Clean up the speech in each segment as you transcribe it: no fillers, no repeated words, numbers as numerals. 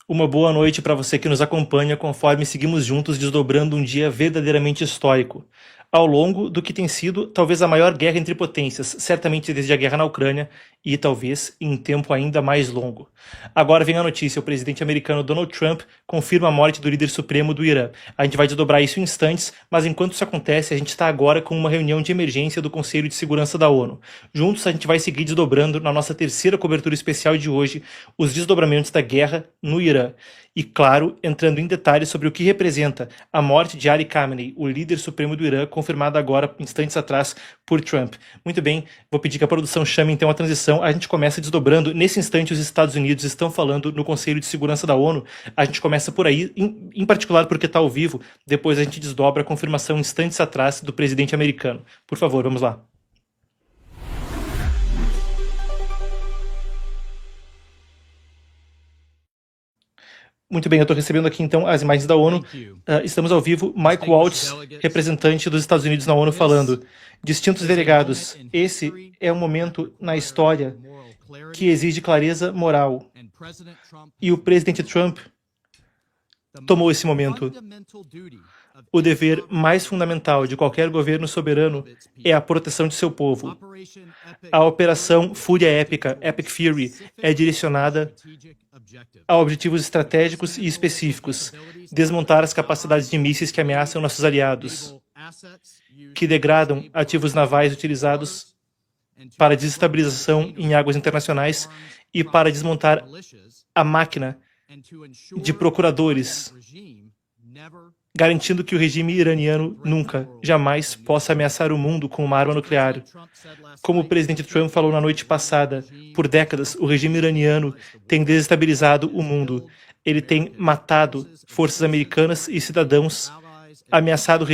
Uma boa noite para você que nos acompanha conforme seguimos juntos desdobrando um dia verdadeiramente histórico. Ao longo do que tem sido talvez a maior guerra entre potências, certamente desde a guerra na Ucrânia e talvez em um tempo ainda mais longo. Agora vem a notícia: o presidente americano Donald Trump confirma a morte do líder supremo do Irã. A gente vai desdobrar isso em instantes, mas enquanto isso acontece, a gente está agora com uma reunião de emergência do Conselho de Segurança da ONU. Juntos a gente vai seguir desdobrando na nossa terceira cobertura especial de hoje os desdobramentos da guerra no Irã. E, claro, entrando em detalhes sobre o que representa a morte de Ali Khamenei, o líder supremo do Irã, confirmada agora, instantes atrás, por Trump. Muito bem, vou pedir que a produção chame então a transição. A gente começa desdobrando. Nesse instante, os Estados Unidos estão falando no Conselho de Segurança da ONU. A gente começa por aí, em particular porque está ao vivo. Depois a gente desdobra a confirmação instantes atrás do presidente americano. Por favor, vamos lá. Muito bem, eu estou recebendo aqui então as imagens da ONU. Estamos ao vivo. Mike Waltz, representante dos Estados Unidos na ONU, falando. Distintos delegados, esse é um momento na história que exige clareza moral. E o presidente Trump tomou esse momento. O dever mais fundamental de qualquer governo soberano é a proteção de seu povo. A Operação Fúria Épica, Epic Fury, é direcionada a objetivos estratégicos e específicos: desmontar as capacidades de mísseis que ameaçam nossos aliados, que degradam ativos navais utilizados para desestabilização em águas internacionais e para desmontar a máquina de procuradores, garantindo que o regime iraniano nunca, jamais possa ameaçar o mundo com uma arma nuclear. Como o presidente Trump falou na noite passada, por décadas o regime iraniano tem desestabilizado o mundo. Ele tem matado forças americanas e cidadãos, ameaçado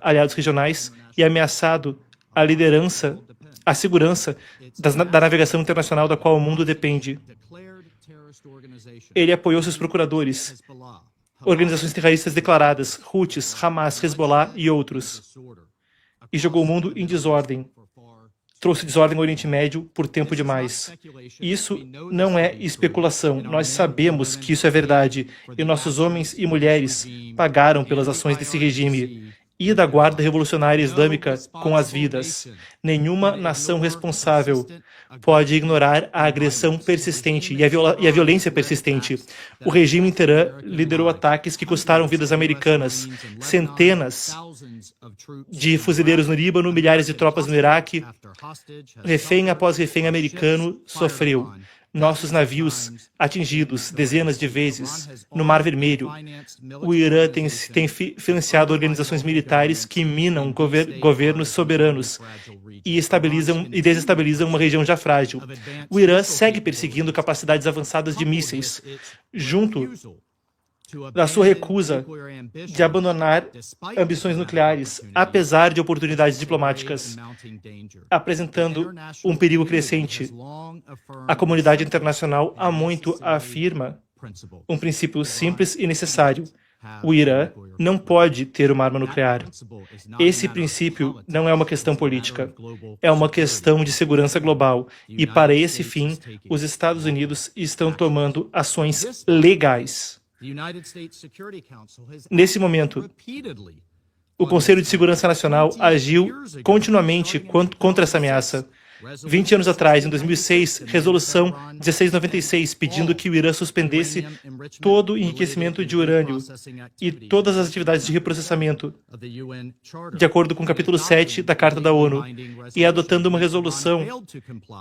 aliados regionais e ameaçado a liderança, a segurança da navegação internacional da qual o mundo depende. Ele apoiou seus procuradores, organizações terroristas declaradas, Houthis, Hamas, Hezbollah e outros, e jogou o mundo em desordem. Trouxe desordem ao Oriente Médio por tempo demais. Isso não é especulação. Nós sabemos que isso é verdade, e nossos homens e mulheres pagaram pelas ações desse regime e da Guarda Revolucionária Islâmica com as vidas. Nenhuma nação responsável pode ignorar a agressão persistente e a violência persistente. O regime em Teherã liderou ataques que custaram vidas americanas, centenas de fuzileiros no Líbano, milhares de tropas no Iraque. Refém após refém americano sofreu. Nossos navios atingidos dezenas de vezes no Mar Vermelho. O Irã tem financiado organizações militares que minam governos soberanos e desestabilizam uma região já frágil. O Irã segue perseguindo capacidades avançadas de mísseis, junto da sua recusa de abandonar ambições nucleares, apesar de oportunidades diplomáticas, apresentando um perigo crescente. A comunidade internacional há muito afirma um princípio simples e necessário: o Irã não pode ter uma arma nuclear. Esse princípio não é uma questão política, é uma questão de segurança global. E para esse fim, os Estados Unidos estão tomando ações legais. Nesse momento, o Conselho de Segurança Nacional agiu continuamente contra essa ameaça. 20 anos atrás, em 2006, Resolução 1696, pedindo que o Irã suspendesse todo o enriquecimento de urânio e todas as atividades de reprocessamento, de acordo com o capítulo 7 da Carta da ONU, e adotando uma resolução.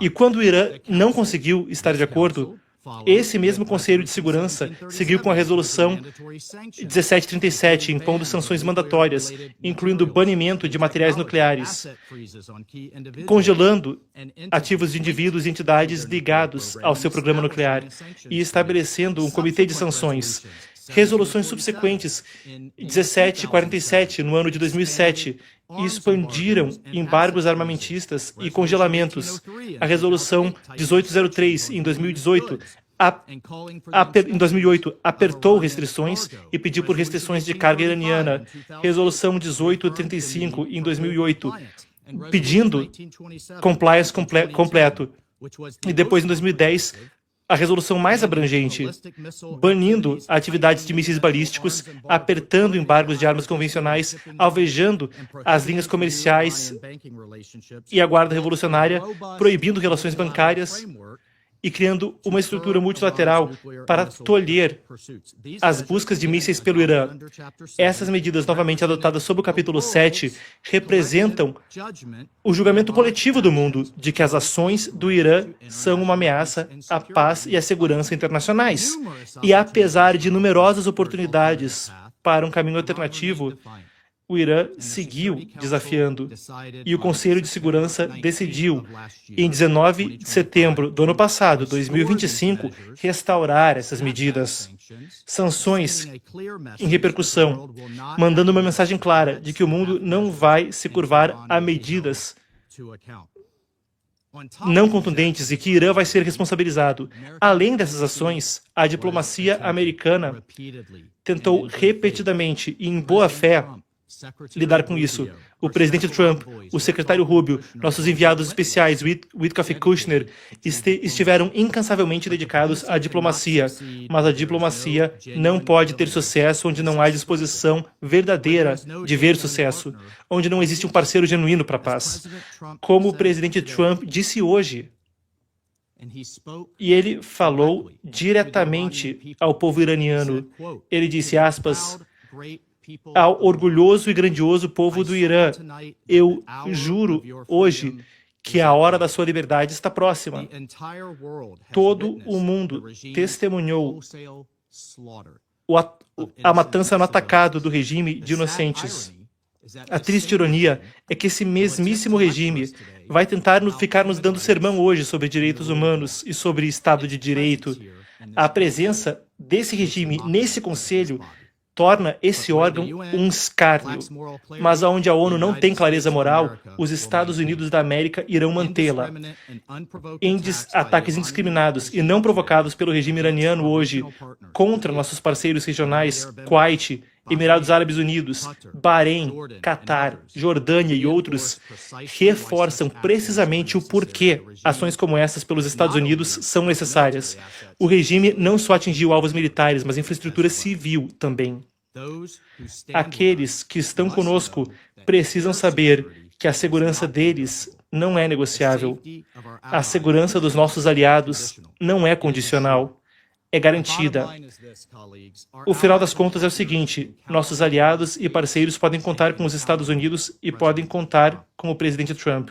E quando o Irã não conseguiu estar de acordo, esse mesmo Conselho de Segurança seguiu com a Resolução 1737, impondo sanções mandatórias, incluindo o banimento de materiais nucleares, congelando ativos de indivíduos e entidades ligados ao seu programa nuclear e estabelecendo um comitê de sanções. Resoluções subsequentes, 1747, no ano de 2007, expandiram embargos armamentistas e congelamentos. A Resolução 1803, em 2018, em 2008, apertou restrições e pediu por restrições de carga iraniana. Resolução 1835, em 2008, pedindo compliance completo. E depois, em 2010, a resolução mais abrangente, banindo atividades de mísseis balísticos, apertando embargos de armas convencionais, alvejando as linhas comerciais e a Guarda Revolucionária, proibindo relações bancárias e criando uma estrutura multilateral para tolher as buscas de mísseis pelo Irã. Essas medidas novamente adotadas sob o capítulo 7 representam o julgamento coletivo do mundo de que as ações do Irã são uma ameaça à paz e à segurança internacionais. E apesar de numerosas oportunidades para um caminho alternativo, o Irã seguiu desafiando, e o Conselho de Segurança decidiu, em 19 de setembro do ano passado, 2025, restaurar essas medidas. Sanções em repercussão, mandando uma mensagem clara de que o mundo não vai se curvar a medidas não contundentes e que Irã vai ser responsabilizado. Além dessas ações, a diplomacia americana tentou repetidamente e em boa fé lidar com isso. O presidente Trump, o secretário Rubio, nossos enviados especiais, Witkoff e Kushner, estiveram incansavelmente dedicados à diplomacia, mas a diplomacia não pode ter sucesso onde não há disposição verdadeira de ver sucesso, onde não existe um parceiro genuíno para a paz. Como o presidente Trump disse hoje, e ele falou diretamente ao povo iraniano, ele disse, aspas, ao orgulhoso e grandioso povo do Irã, eu juro hoje que a hora da sua liberdade está próxima. Todo o mundo testemunhou a matança no atacado do regime de inocentes. A triste ironia é que esse mesmíssimo regime vai tentar ficar nos dando sermão hoje sobre direitos humanos e sobre Estado de Direito. A presença desse regime nesse conselho torna esse órgão um escárnio. Mas onde a ONU não tem clareza moral, os Estados Unidos da América irão mantê-la. Ataques indiscriminados e não provocados pelo regime iraniano hoje contra nossos parceiros regionais, Kuwait, Emirados Árabes Unidos, Bahrein, Catar, Jordânia e outros, reforçam precisamente o porquê ações como essas pelos Estados Unidos são necessárias. O regime não só atingiu alvos militares, mas infraestrutura civil também. Aqueles que estão conosco precisam saber que a segurança deles não é negociável. A segurança dos nossos aliados não é condicional. É garantida. O final das contas é o seguinte, nossos aliados e parceiros podem contar com os Estados Unidos e podem contar com o presidente Trump.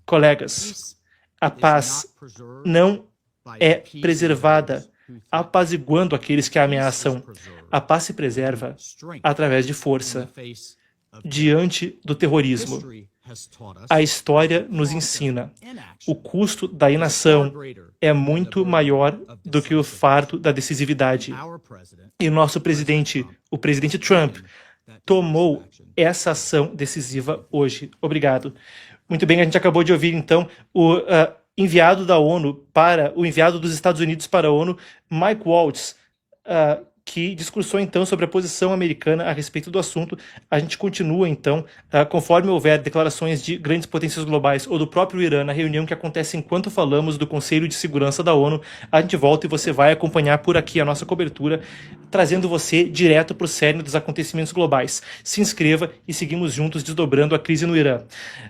Colegas, a paz não é preservada apaziguando aqueles que a ameaçam. A paz se preserva através de força, diante do terrorismo. A história nos ensina. O custo da inação é muito maior do que o fardo da decisividade. E nosso presidente, o presidente Trump, tomou essa ação decisiva hoje. Obrigado. Muito bem, a gente acabou de ouvir, então, o enviado da ONU o enviado dos Estados Unidos para a ONU, Mike Waltz, que discursou, então, sobre a posição americana a respeito do assunto. A gente continua, então, conforme houver declarações de grandes potências globais ou do próprio Irã na reunião que acontece enquanto falamos do Conselho de Segurança da ONU, a gente volta e você vai acompanhar por aqui a nossa cobertura, trazendo você direto para o cerne dos acontecimentos globais. Se inscreva e seguimos juntos desdobrando a crise no Irã.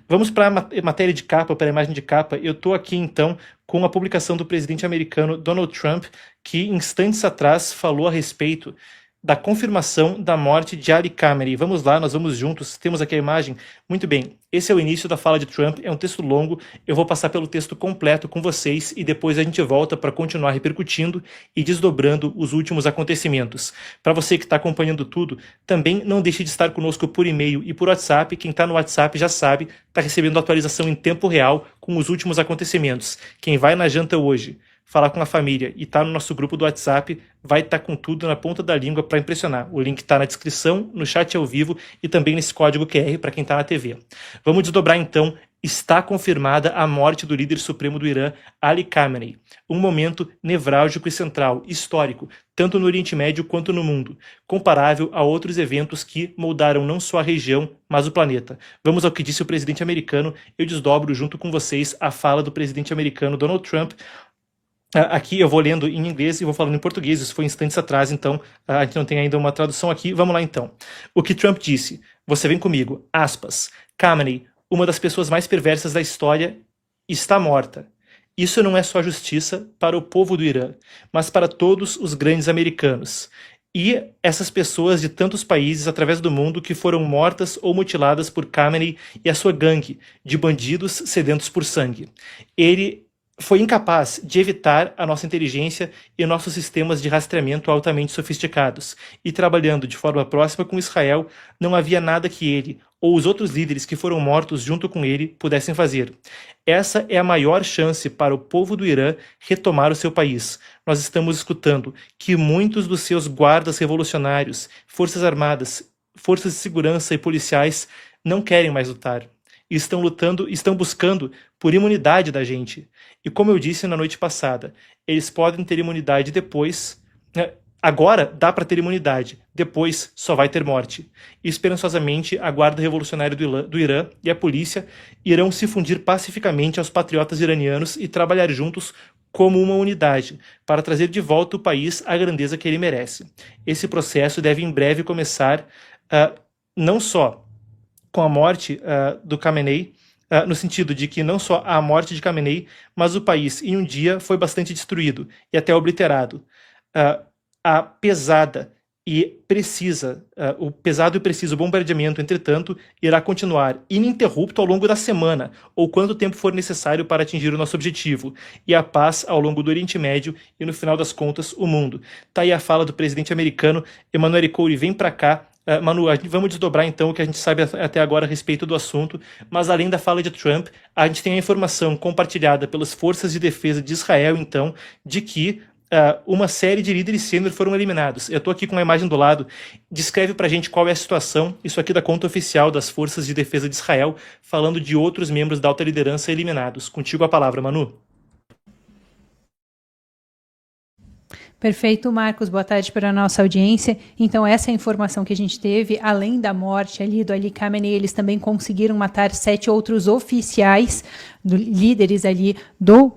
Vamos para a matéria de capa, para a imagem de capa. Eu estou aqui, então, com a publicação do presidente americano Donald Trump, que instantes atrás falou a respeito da confirmação da morte de Ali Khamenei. Vamos lá, nós vamos juntos, temos aqui a imagem. Muito bem, esse é o início da fala de Trump, é um texto longo, eu vou passar pelo texto completo com vocês e depois a gente volta para continuar repercutindo e desdobrando os últimos acontecimentos. Para você que está acompanhando tudo, também não deixe de estar conosco por e-mail e por WhatsApp. Quem está no WhatsApp já sabe, está recebendo atualização em tempo real com os últimos acontecimentos. Quem vai na janta hoje falar com a família e está no nosso grupo do WhatsApp, vai estar com tudo na ponta da língua para impressionar. O link está na descrição, no chat ao vivo e também nesse código QR para quem está na TV. Vamos desdobrar então está confirmada a morte do líder supremo do Irã, Ali Khamenei. Um momento nevrálgico e central, histórico, tanto no Oriente Médio quanto no mundo, comparável a outros eventos que moldaram não só a região, mas o planeta. Vamos ao que disse o presidente americano. Eu desdobro junto com vocês a fala do presidente americano Donald Trump. Aqui eu vou lendo em inglês e vou falando em português, isso foi instantes atrás, então a gente não tem ainda uma tradução aqui. Vamos lá então. O que Trump disse, você vem comigo, aspas, Khamenei, uma das pessoas mais perversas da história, está morta. Isso não é só justiça para o povo do Irã, mas para todos os grandes americanos. E essas pessoas de tantos países através do mundo que foram mortas ou mutiladas por Khamenei e a sua gangue de bandidos sedentos por sangue. Ele foi incapaz de evitar a nossa inteligência e nossos sistemas de rastreamento altamente sofisticados, e trabalhando de forma próxima com Israel, não havia nada que ele, ou os outros líderes que foram mortos junto com ele, pudessem fazer. Essa é a maior chance para o povo do Irã retomar o seu país. Nós estamos escutando que muitos dos seus guardas revolucionários, forças armadas, forças de segurança e policiais não querem mais lutar. Estão lutando, estão buscando por imunidade da gente. E como eu disse na noite passada, eles podem ter imunidade depois. Agora dá para ter imunidade, depois só vai ter morte. E esperançosamente a Guarda Revolucionária do Irã e a polícia irão se fundir pacificamente aos patriotas iranianos e trabalhar juntos como uma unidade, para trazer de volta o país à grandeza que ele merece. Esse processo deve em breve começar, não só com a morte do Khamenei, no sentido de que não só a morte de Khamenei, mas o país em um dia foi bastante destruído e até obliterado. A pesada e precisa, o pesado e preciso bombardeamento, entretanto, irá continuar ininterrupto ao longo da semana, ou quanto tempo for necessário para atingir o nosso objetivo, e a paz ao longo do Oriente Médio e, no final das contas, o mundo. Tá aí a fala do presidente americano. Emanuele Coury, vem para cá. Manu, vamos desdobrar então o que a gente sabe até agora a respeito do assunto, mas além da fala de Trump, a gente tem a informação compartilhada pelas forças de defesa de Israel, então, de que uma série de líderes sênior foram eliminados. Eu estou aqui com a imagem do lado. Descreve pra gente qual é a situação, isso aqui da conta oficial das forças de defesa de Israel, falando de outros membros da alta liderança eliminados. Contigo a palavra, Manu. Perfeito, Marcos. Boa tarde para a nossa audiência. Então, essa é a informação que a gente teve. Além da morte ali do Ali Khamenei, eles também conseguiram matar 7 outros oficiais, líderes ali do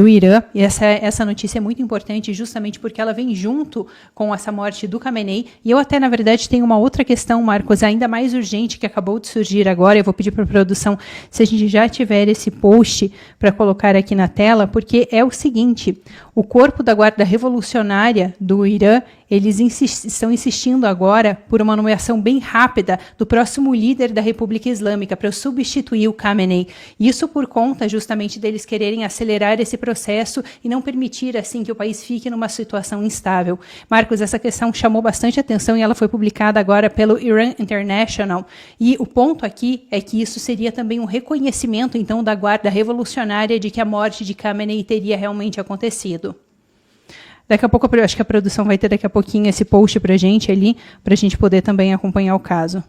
Irã. E essa notícia é muito importante justamente porque ela vem junto com essa morte do Khamenei. E eu até, na verdade, tenho uma outra questão, Marcos, ainda mais urgente, que acabou de surgir agora. Eu vou pedir para a produção se a gente já tiver esse post para colocar aqui na tela, porque é o seguinte: o corpo da Guarda Revolucionária do Irã, eles estão insistindo agora por uma nomeação bem rápida do próximo líder da República Islâmica para substituir o Khamenei. Isso por conta justamente deles quererem acelerar esse processo e não permitir assim que o país fique numa situação instável. Marcos, essa questão chamou bastante atenção e ela foi publicada agora pelo Iran International. E o ponto aqui é que isso seria também um reconhecimento então da Guarda Revolucionária de que a morte de Khamenei teria realmente acontecido. Daqui a pouco, eu acho que a produção vai ter daqui a pouquinho esse post para a gente ali, para a gente poder também acompanhar o caso.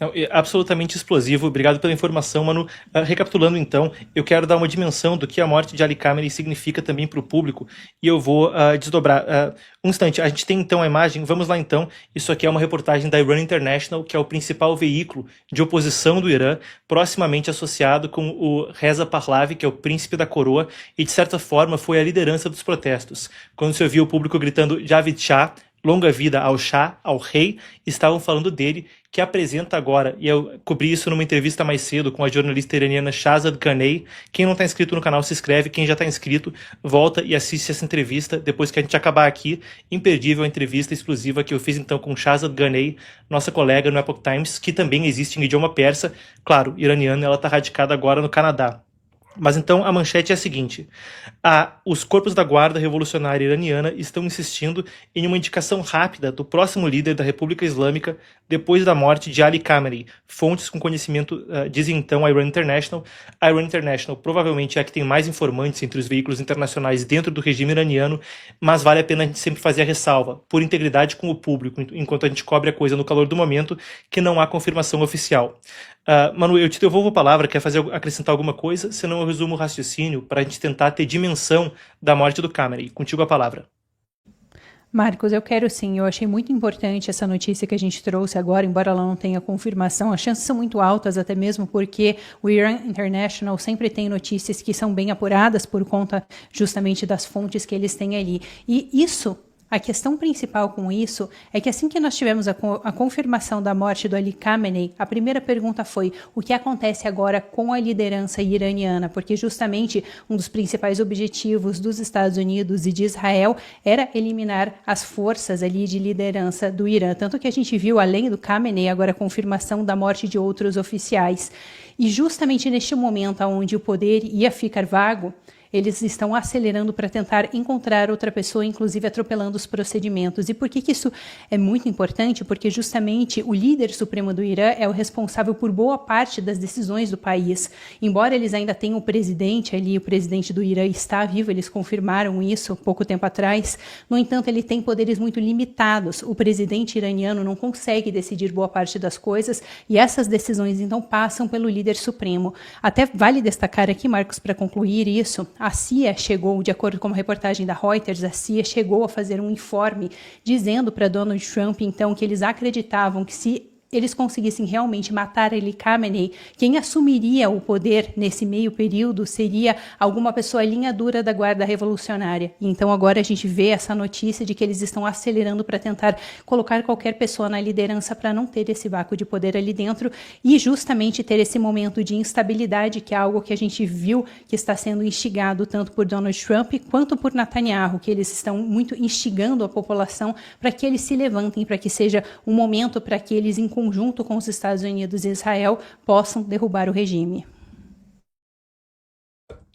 Não, é absolutamente explosivo. Obrigado pela informação, Manu. Recapitulando, então, eu quero dar uma dimensão do que a morte de Ali Khamenei significa também para o público, e eu vou desdobrar. Um instante, a gente tem então a imagem, vamos lá então. Isso aqui é uma reportagem da Iran International, que é o principal veículo de oposição do Irã, proximamente associado com o Reza Pahlavi, que é o príncipe da coroa, e de certa forma foi a liderança dos protestos. Quando se ouvia o público gritando Javid Shah, longa vida ao Shah, ao rei, estavam falando dele, que apresenta agora, e eu cobri isso numa entrevista mais cedo com a jornalista iraniana Shahzad Ghanei. Quem não está inscrito no canal se inscreve, quem já está inscrito volta e assiste essa entrevista depois que a gente acabar aqui. Imperdível a entrevista exclusiva que eu fiz então com Shahzad Ghanei, nossa colega no Epoch Times, que também existe em idioma persa, claro, iraniana, ela está radicada agora no Canadá. Mas então a manchete é a seguinte: os corpos da Guarda Revolucionária Iraniana estão insistindo em uma indicação rápida do próximo líder da República Islâmica depois da morte de Ali Khamenei. Fontes com conhecimento dizem então a Iran International. A Iran International provavelmente é a que tem mais informantes entre os veículos internacionais dentro do regime iraniano, mas vale a pena a gente sempre fazer a ressalva, por integridade com o público, enquanto a gente cobre a coisa no calor do momento, que não há confirmação oficial. Manu, eu te devolvo a palavra, quer acrescentar alguma coisa? Senão eu resumo o raciocínio para a gente tentar ter dimensão da morte do Khamenei. Contigo a palavra. Marcos, eu quero sim, eu achei muito importante essa notícia que a gente trouxe agora, embora ela não tenha confirmação, as chances são muito altas, até mesmo porque o Iran International sempre tem notícias que são bem apuradas por conta justamente das fontes que eles têm ali. E isso, a questão principal com isso é que assim que nós tivemos a confirmação da morte do Ali Khamenei, a primeira pergunta foi o que acontece agora com a liderança iraniana, porque justamente um dos principais objetivos dos Estados Unidos e de Israel era eliminar as forças ali de liderança do Irã, tanto que a gente viu, além do Khamenei, agora a confirmação da morte de outros oficiais. E justamente neste momento onde o poder ia ficar vago, eles estão acelerando para tentar encontrar outra pessoa, inclusive atropelando os procedimentos. E por que isso é muito importante? Porque justamente o líder supremo do Irã é o responsável por boa parte das decisões do país. Embora eles ainda tenham o presidente ali, o presidente do Irã está vivo, eles confirmaram isso pouco tempo atrás. No entanto, ele tem poderes muito limitados. O presidente iraniano não consegue decidir boa parte das coisas e essas decisões então passam pelo líder supremo. Até vale destacar aqui, Marcos, para concluir isso, a CIA chegou, de acordo com uma reportagem da Reuters, a CIA chegou a fazer um informe dizendo para Donald Trump, então, que eles acreditavam que se eles conseguissem realmente matar Ali Khamenei, quem assumiria o poder nesse meio período seria alguma pessoa linha dura da Guarda Revolucionária. Então agora a gente vê essa notícia de que eles estão acelerando para tentar colocar qualquer pessoa na liderança para não ter esse vácuo de poder ali dentro e justamente ter esse momento de instabilidade, que é algo que a gente viu que está sendo instigado tanto por Donald Trump quanto por Netanyahu, que eles estão muito instigando a população para que eles se levantem, para que seja um momento para que eles conjunto com os Estados Unidos e Israel, possam derrubar o regime.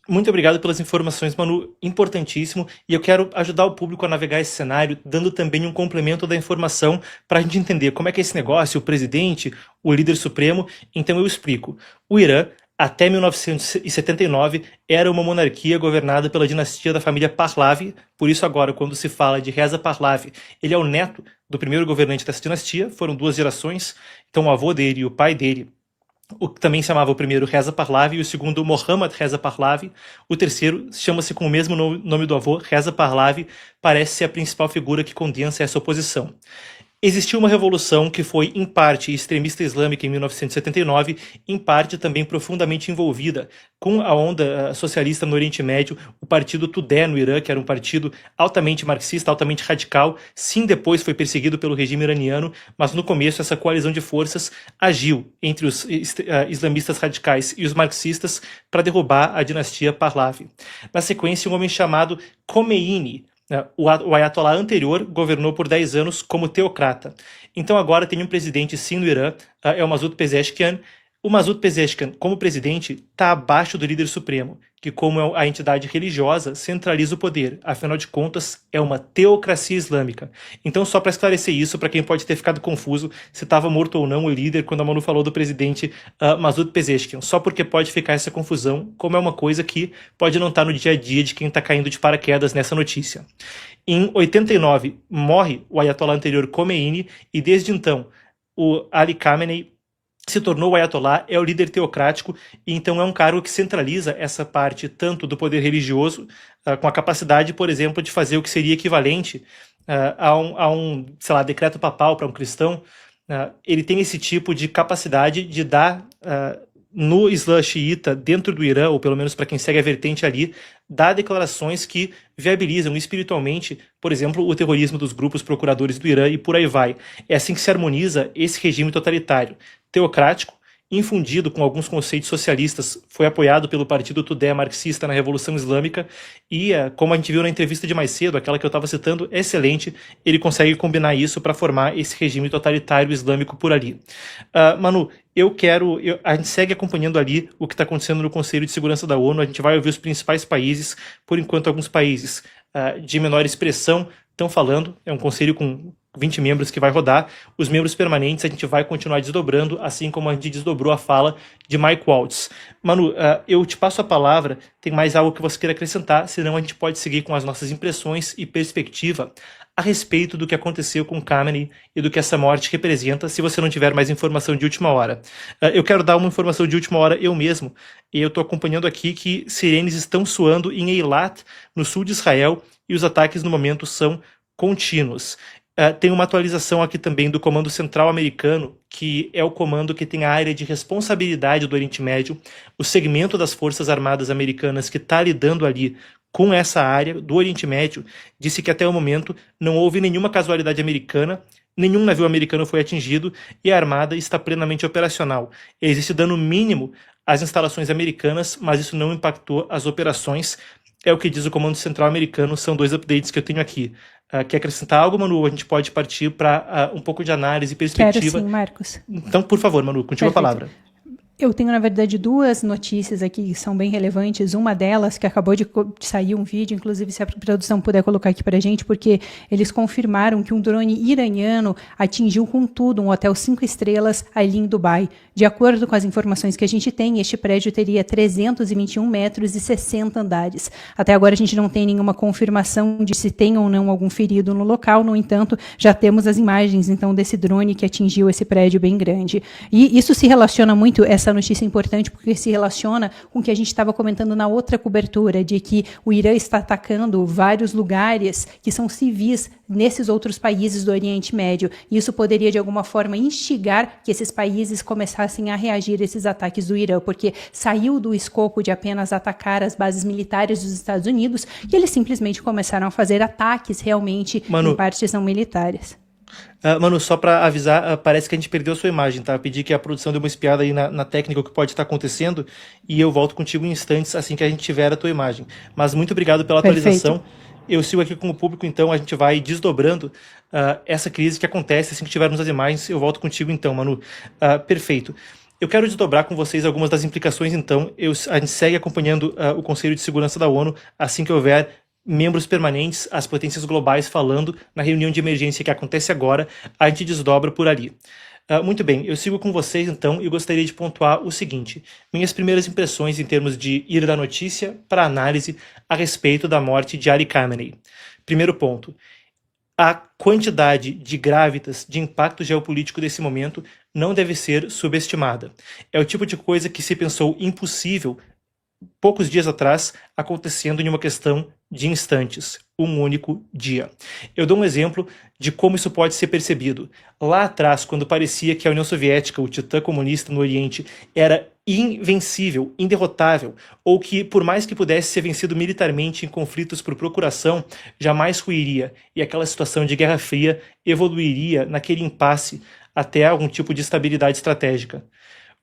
Muito obrigado pelas informações, Manu, importantíssimo, e eu quero ajudar o público a navegar esse cenário, dando também um complemento da informação para a gente entender como é que é esse negócio, o presidente, o líder supremo. Então eu explico. O Irã, até 1979, era uma monarquia governada pela dinastia da família Pahlavi, por isso agora, quando se fala de Reza Pahlavi, ele é o neto do primeiro governante dessa dinastia, foram 2 gerações, então o avô dele e o pai dele, o que também se chamava o primeiro Reza Pahlavi e o segundo Mohammad Reza Pahlavi, o terceiro chama-se com o mesmo nome do avô, Reza Pahlavi, parece ser a principal figura que condensa essa oposição. Existiu uma revolução que foi, em parte, extremista islâmica em 1979, em parte também profundamente envolvida com a onda socialista no Oriente Médio, o partido Tudeh no Irã, que era um partido altamente marxista, altamente radical. Sim, depois foi perseguido pelo regime iraniano, mas no começo essa coalizão de forças agiu entre os islamistas radicais e os marxistas para derrubar a dinastia Pahlavi. Na sequência, um homem chamado Khomeini, o Ayatollah anterior governou por 10 anos como teocrata. Então agora tem um presidente sim no Irã, é o Masoud Pezeshkian. O Masoud Pezeshkian, como presidente, está abaixo do líder supremo, que como é a entidade religiosa, centraliza o poder. Afinal de contas, é uma teocracia islâmica. Então, só para esclarecer isso, para quem pode ter ficado confuso se estava morto ou não o líder, quando a Manu falou do presidente Masoud Pezeshkian, só porque pode ficar essa confusão, como é uma coisa que pode não estar no dia a dia de quem está caindo de paraquedas nessa notícia. Em 89, morre o Ayatollah anterior Khomeini, e desde então, o Ali Khamenei se tornou o Ayatollah, é o líder teocrático, e então é um cargo que centraliza essa parte tanto do poder religioso, com a capacidade, por exemplo, de fazer o que seria equivalente a um, sei lá, decreto papal para um cristão. Ele tem esse tipo de capacidade de dar, no Islã xiita, dentro do Irã, ou pelo menos para quem segue a vertente ali, dar declarações que viabilizam espiritualmente, por exemplo, o terrorismo dos grupos procuradores do Irã e por aí vai. É assim que se harmoniza esse regime totalitário, teocrático, infundido com alguns conceitos socialistas, foi apoiado pelo partido Tudeh marxista na Revolução Islâmica e, como a gente viu na entrevista de mais cedo, aquela que eu estava citando, excelente, ele consegue combinar isso para formar esse regime totalitário islâmico por ali. Manu, a gente segue acompanhando ali o que está acontecendo no Conselho de Segurança da ONU, a gente vai ouvir os principais países, por enquanto alguns países de menor expressão estão falando, é um conselho com 20 membros que vai rodar. Os membros permanentes a gente vai continuar desdobrando, assim como a gente desdobrou a fala de Mike Waltz. Manu, eu te passo a palavra, tem mais algo que você queira acrescentar, senão a gente pode seguir com as nossas impressões e perspectiva a respeito do que aconteceu com Khamenei e do que essa morte representa, se você não tiver mais informação de última hora. Eu quero dar uma informação de última hora eu mesmo, e eu estou acompanhando aqui que sirenes estão soando em Eilat, no sul de Israel, e os ataques no momento são contínuos. Tem uma atualização aqui também do Comando Central Americano, que é o comando que tem a área de responsabilidade do Oriente Médio, o segmento das Forças Armadas Americanas que está lidando ali com essa área do Oriente Médio, disse que até o momento não houve nenhuma casualidade americana, nenhum navio americano foi atingido e a Armada está plenamente operacional. Existe dano mínimo às instalações americanas, mas isso não impactou as operações. É o que diz o Comando Central Americano, são 2 updates que eu tenho aqui. Quer acrescentar algo, Manu? A gente pode partir para um pouco de análise e perspectiva. Quero sim, Marcos. Então, por favor, Manu, contigo a palavra. Eu tenho, na verdade, 2 notícias aqui que são bem relevantes. Uma delas, que acabou de sair um vídeo, inclusive se a produção puder colocar aqui para a gente, porque eles confirmaram que um drone iraniano atingiu com tudo um hotel 5 estrelas ali em Dubai. De acordo com as informações que a gente tem, este prédio teria 321 metros e 60 andares. Até agora a gente não tem nenhuma confirmação de se tem ou não algum ferido no local, no entanto, já temos as imagens, então, desse drone que atingiu esse prédio bem grande. E isso se relaciona muito, essa notícia é importante, porque se relaciona com o que a gente estava comentando na outra cobertura, de que o Irã está atacando vários lugares que são civis nesses outros países do Oriente Médio. E isso poderia, de alguma forma, instigar que esses países começassem a reagir a esses ataques do Irã, porque saiu do escopo de apenas atacar as bases militares dos Estados Unidos e eles simplesmente começaram a fazer ataques realmente em partes não militares. Manu, só para avisar, parece que a gente perdeu a sua imagem, tá? Pedi que a produção dê uma espiada aí na técnica, o que pode estar acontecendo, e eu volto contigo em instantes assim que a gente tiver a tua imagem. Mas muito obrigado pela atualização. Eu sigo aqui com o público, então a gente vai desdobrando essa crise que acontece assim que tivermos as imagens. Eu volto contigo então, Manu. Perfeito. Eu quero desdobrar com vocês algumas das implicações, então. A gente segue acompanhando o Conselho de Segurança da ONU assim que houver membros permanentes, as potências globais falando na reunião de emergência que acontece agora, a gente desdobra por ali. Muito bem, eu sigo com vocês então e gostaria de pontuar o seguinte: minhas primeiras impressões em termos de ir da notícia para análise a respeito da morte de Ali Khamenei. Primeiro ponto, a quantidade de grávidas, de impacto geopolítico desse momento não deve ser subestimada. É o tipo de coisa que se pensou impossível poucos dias atrás, acontecendo em uma questão de instantes, um único dia. Eu dou um exemplo de como isso pode ser percebido. Lá atrás, quando parecia que a União Soviética, o titã comunista no Oriente, era invencível, inderrotável, ou que, por mais que pudesse ser vencido militarmente em conflitos por procuração, jamais ruiria, e aquela situação de Guerra Fria evoluiria naquele impasse até algum tipo de estabilidade estratégica.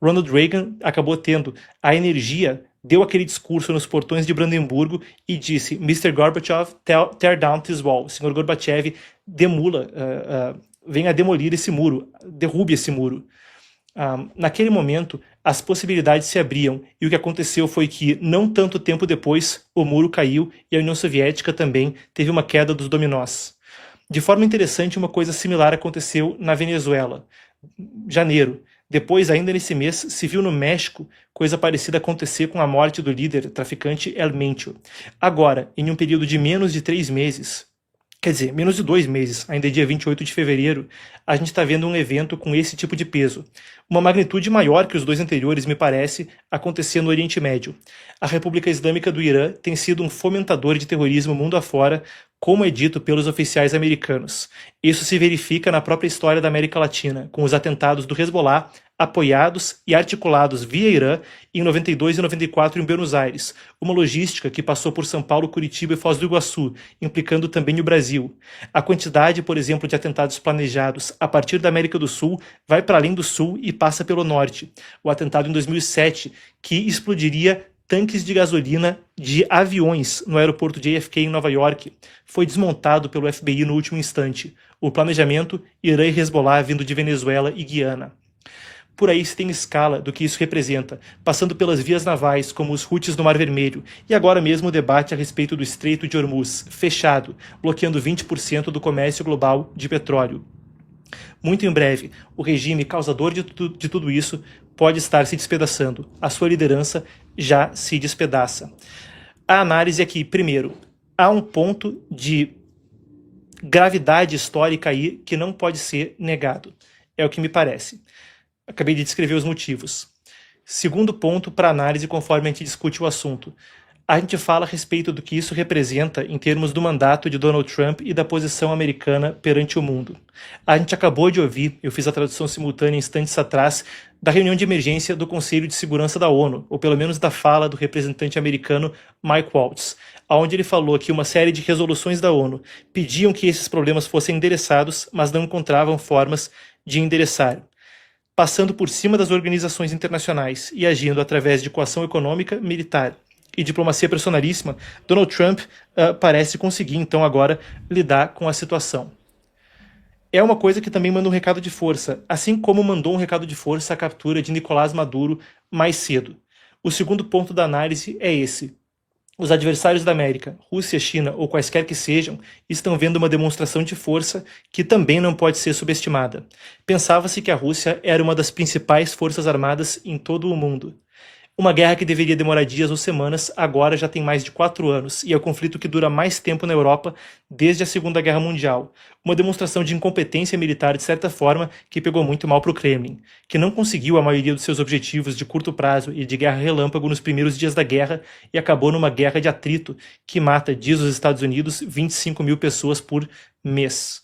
Ronald Reagan acabou tendo a energia, deu aquele discurso nos portões de Brandemburgo e disse: Mr. Gorbachev, tear down this wall. Senhor Gorbachev, venha demolir esse muro, derrube esse muro. Naquele momento, as possibilidades se abriam e o que aconteceu foi que, não tanto tempo depois, o muro caiu e a União Soviética também teve uma queda dos dominós. De forma interessante, uma coisa similar aconteceu na Venezuela. Janeiro. Depois, ainda nesse mês, se viu no México coisa parecida acontecer com a morte do líder traficante El Mencho. Agora, em um período de menos de 3 meses, quer dizer, menos de 2 meses, ainda é dia 28 de fevereiro, a gente está vendo um evento com esse tipo de peso. Uma magnitude maior que os 2 anteriores, me parece, acontecer no Oriente Médio. A República Islâmica do Irã tem sido um fomentador de terrorismo mundo afora, como é dito pelos oficiais americanos. Isso se verifica na própria história da América Latina, com os atentados do Hezbollah, apoiados e articulados via Irã em 92 e 94 em Buenos Aires, uma logística que passou por São Paulo, Curitiba e Foz do Iguaçu, implicando também o Brasil. A quantidade, por exemplo, de atentados planejados a partir da América do Sul vai para além do Sul e passa pelo Norte. O atentado em 2007, que explodiria tanques de gasolina de aviões no aeroporto de JFK em Nova York, foi desmontado pelo FBI no último instante. O planejamento, Irã e Hezbollah vindo de Venezuela e Guiana. por aí se tem escala do que isso representa, passando pelas vias navais, como os Houthis no Mar Vermelho, e agora mesmo o debate a respeito do Estreito de Hormuz, fechado, bloqueando 20% do comércio global de petróleo. Muito em breve, o regime causador de tudo isso pode estar se despedaçando. A sua liderança já se despedaça. A análise é que, primeiro, há um ponto de gravidade histórica aí que não pode ser negado. É o que me parece. Acabei de descrever os motivos. Segundo ponto para análise conforme a gente discute o assunto. A gente fala a respeito do que isso representa em termos do mandato de Donald Trump e da posição americana perante o mundo. A gente acabou de ouvir, eu fiz a tradução simultânea instantes atrás, da reunião de emergência do Conselho de Segurança da ONU, ou pelo menos da fala do representante americano Mike Waltz, onde ele falou que uma série de resoluções da ONU pediam que esses problemas fossem endereçados, mas não encontravam formas de endereçar. Passando por cima das organizações internacionais e agindo através de coação econômica, militar e diplomacia personalíssima, Donald Trump parece conseguir, então, agora lidar com a situação. É uma coisa que também manda um recado de força, assim como mandou um recado de força a captura de Nicolás Maduro mais cedo. O segundo ponto da análise é esse. Os adversários da América, Rússia, China ou quaisquer que sejam, estão vendo uma demonstração de força que também não pode ser subestimada. Pensava-se que a Rússia era uma das principais forças armadas em todo o mundo. Uma guerra que deveria demorar dias ou semanas, agora já tem mais de 4 anos, e é o conflito que dura mais tempo na Europa desde a Segunda Guerra Mundial. Uma demonstração de incompetência militar, de certa forma, que pegou muito mal para o Kremlin, que não conseguiu a maioria dos seus objetivos de curto prazo e de guerra relâmpago nos primeiros dias da guerra e acabou numa guerra de atrito que mata, diz os Estados Unidos, 25 mil pessoas por mês.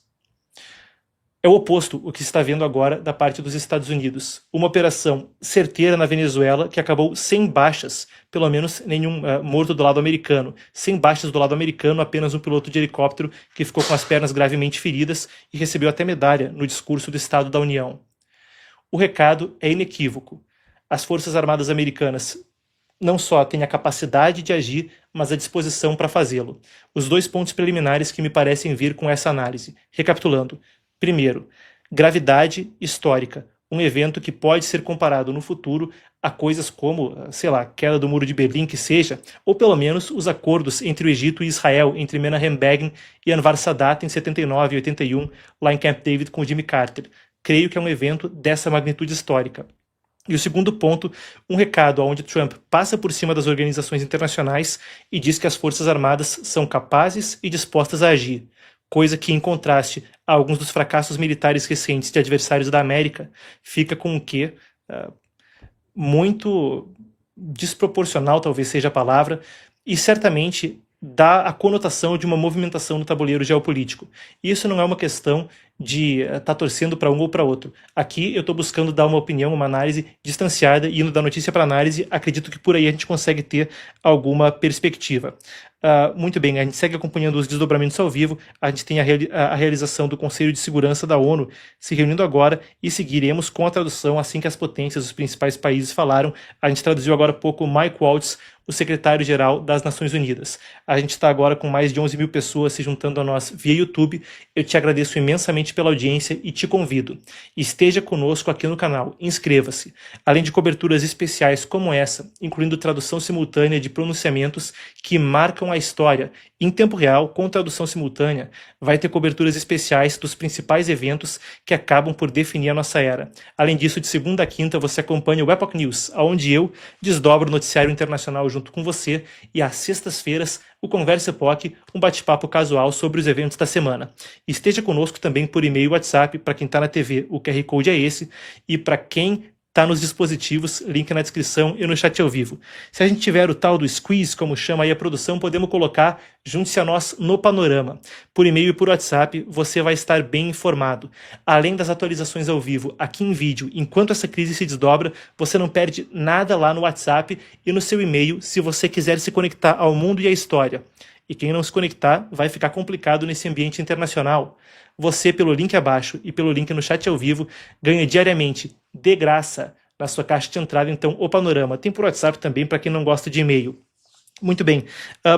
É o oposto o que se está vendo agora da parte dos Estados Unidos. Uma operação certeira na Venezuela que acabou sem baixas, pelo menos nenhum morto do lado americano. Sem baixas do lado americano, apenas um piloto de helicóptero que ficou com as pernas gravemente feridas e recebeu até medalha no discurso do Estado da União. O recado é inequívoco. As Forças Armadas Americanas não só têm a capacidade de agir, mas a disposição para fazê-lo. Os 2 pontos preliminares que me parecem vir com essa análise. Recapitulando. Primeiro, gravidade histórica, um evento que pode ser comparado no futuro a coisas como, sei lá, queda do Muro de Berlim que seja, ou pelo menos os acordos entre o Egito e Israel, entre Menachem Begin e Anwar Sadat em 79 e 81, lá em Camp David com Jimmy Carter. Creio que é um evento dessa magnitude histórica. E o segundo ponto, um recado onde Trump passa por cima das organizações internacionais e diz que as Forças Armadas são capazes e dispostas a agir. Coisa que, em contraste a alguns dos fracassos militares recentes de adversários da América, fica com um quê muito desproporcional, talvez seja a palavra, e certamente dá a conotação de uma movimentação no tabuleiro geopolítico. Isso não é uma questão de estar torcendo para um ou para outro. Aqui eu estou buscando dar uma opinião, uma análise distanciada, e indo da notícia para análise, acredito que por aí a gente consegue ter alguma perspectiva. Muito bem, a gente segue acompanhando os desdobramentos ao vivo, a gente tem a realização do Conselho de Segurança da ONU se reunindo agora e seguiremos com a tradução assim que as potências, os principais países falaram. A gente traduziu agora há pouco Mike Waltz, o secretário-geral das Nações Unidas. A gente está agora com mais de 11 mil pessoas se juntando a nós via YouTube. Eu te agradeço imensamente pela audiência e te convido. Esteja conosco aqui no canal, inscreva-se. Além de coberturas especiais como essa, incluindo tradução simultânea de pronunciamentos que marcam a história em tempo real, com tradução simultânea, vai ter coberturas especiais dos principais eventos que acabam por definir a nossa era. Além disso, de segunda a quinta, você acompanha o Epoch News, onde eu desdobro o noticiário internacional junto com você, e às sextas-feiras, o Conversa Epoch, um bate-papo casual sobre os eventos da semana. Esteja conosco também por e-mail e WhatsApp, para quem está na TV, o QR Code é esse, e para quem está nos dispositivos, link na descrição e no chat ao vivo. Se a gente tiver o tal do squeeze, como chama aí a produção, podemos colocar, junte-se a nós no panorama. Por e-mail e por WhatsApp, você vai estar bem informado. Além das atualizações ao vivo, aqui em vídeo, enquanto essa crise se desdobra, você não perde nada lá no WhatsApp e no seu e-mail, se você quiser se conectar ao mundo e à história. E quem não se conectar, vai ficar complicado nesse ambiente internacional. Você, pelo link abaixo e pelo link no chat ao vivo, ganha diariamente, de graça, na sua caixa de entrada, então, o panorama. Tem por WhatsApp também, para quem não gosta de e-mail. Muito bem.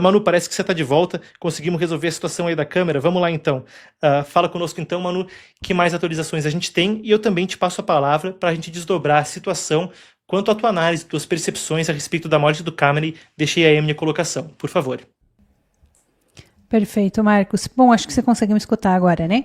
Manu, parece que você está de volta. Conseguimos resolver a situação aí da câmera. Vamos lá, então. Fala conosco, então, Manu, que mais atualizações a gente tem. E eu também te passo a palavra para a gente desdobrar a situação quanto à tua análise, tuas percepções a respeito da morte do Khamenei. Deixei aí a minha colocação. Por favor. Perfeito, Marcos. Bom, acho que você consegue me escutar agora, né?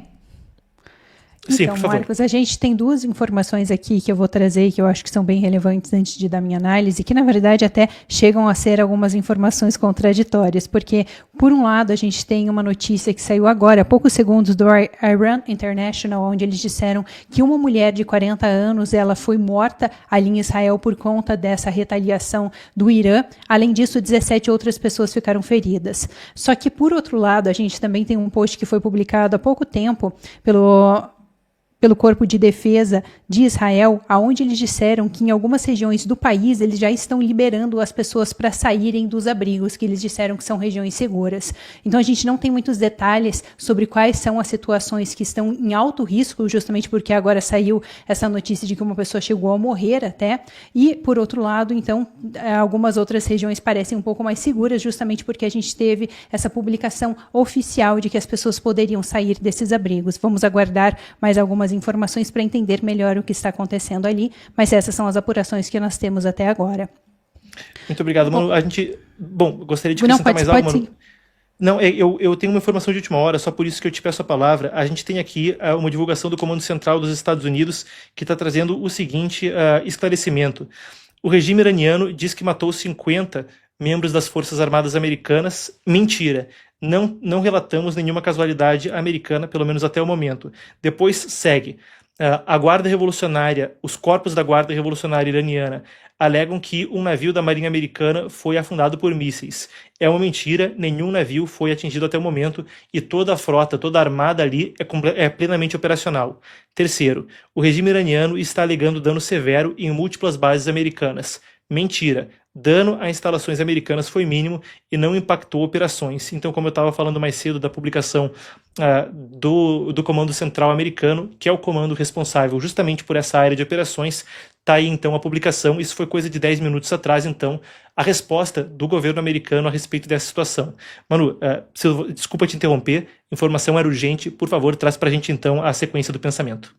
Sim, Então, por favor. Marcos, a gente tem duas informações aqui que eu vou trazer que eu acho que são bem relevantes antes de dar minha análise, que na verdade até chegam a ser algumas informações contraditórias, porque por um lado a gente tem uma notícia que saiu agora, há poucos segundos, do Iran International, onde eles disseram que uma mulher de 40 anos ela foi morta ali em Israel por conta dessa retaliação do Irã. Além disso, 17 outras pessoas ficaram feridas. Só que por outro lado, a gente também tem um post que foi publicado há pouco tempo pelo Corpo de Defesa de Israel, aonde eles disseram que em algumas regiões do país eles já estão liberando as pessoas para saírem dos abrigos, que eles disseram que são regiões seguras. Então a gente não tem muitos detalhes sobre quais são as situações que estão em alto risco, justamente porque agora saiu essa notícia de que uma pessoa chegou a morrer até, e por outro lado, então, algumas outras regiões parecem um pouco mais seguras, justamente porque a gente teve essa publicação oficial de que as pessoas poderiam sair desses abrigos. Vamos aguardar mais algumas informações para entender melhor o que está acontecendo ali, mas essas são as apurações que nós temos até agora. Muito obrigado, Manu. Gostaria de acrescentar mais algo, Manu. Não, eu tenho uma informação de última hora, só por isso que eu te peço a palavra. A gente tem aqui uma divulgação do Comando Central dos Estados Unidos que está trazendo o seguinte esclarecimento. O regime iraniano diz que matou 50 membros das Forças Armadas Americanas. Mentira. Não relatamos nenhuma casualidade americana, pelo menos até o momento. Depois segue. A Guarda Revolucionária, os corpos da Guarda Revolucionária iraniana alegam que um navio da Marinha Americana foi afundado por mísseis. É uma mentira, nenhum navio foi atingido até o momento e toda a frota, toda a armada ali é plenamente operacional. Terceiro, o regime iraniano está alegando dano severo em múltiplas bases americanas. Mentira. Dano a instalações americanas foi mínimo e não impactou operações. Então, como eu estava falando mais cedo da publicação do Comando Central Americano, que é o comando responsável justamente por essa área de operações, está aí então a publicação. Isso foi coisa de 10 minutos atrás, então, a resposta do governo americano a respeito dessa situação. Manu, desculpa te interromper, informação era urgente, por favor, traz para a gente então a sequência do pensamento.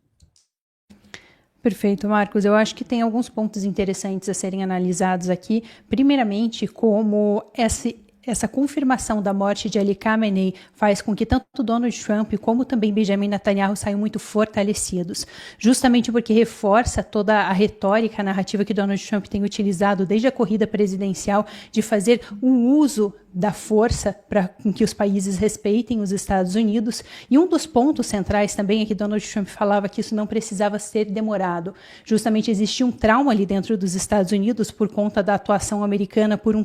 Perfeito, Marcos. Eu acho que tem alguns pontos interessantes a serem analisados aqui. Primeiramente, como essa confirmação da morte de Ali Khamenei faz com que tanto Donald Trump como também Benjamin Netanyahu saiam muito fortalecidos, justamente porque reforça toda a retórica, a narrativa que Donald Trump tem utilizado desde a corrida presidencial de fazer um uso da força para que os países respeitem os Estados Unidos. E um dos pontos centrais também é que Donald Trump falava que isso não precisava ser demorado. Justamente existia um trauma ali dentro dos Estados Unidos por conta da atuação americana por um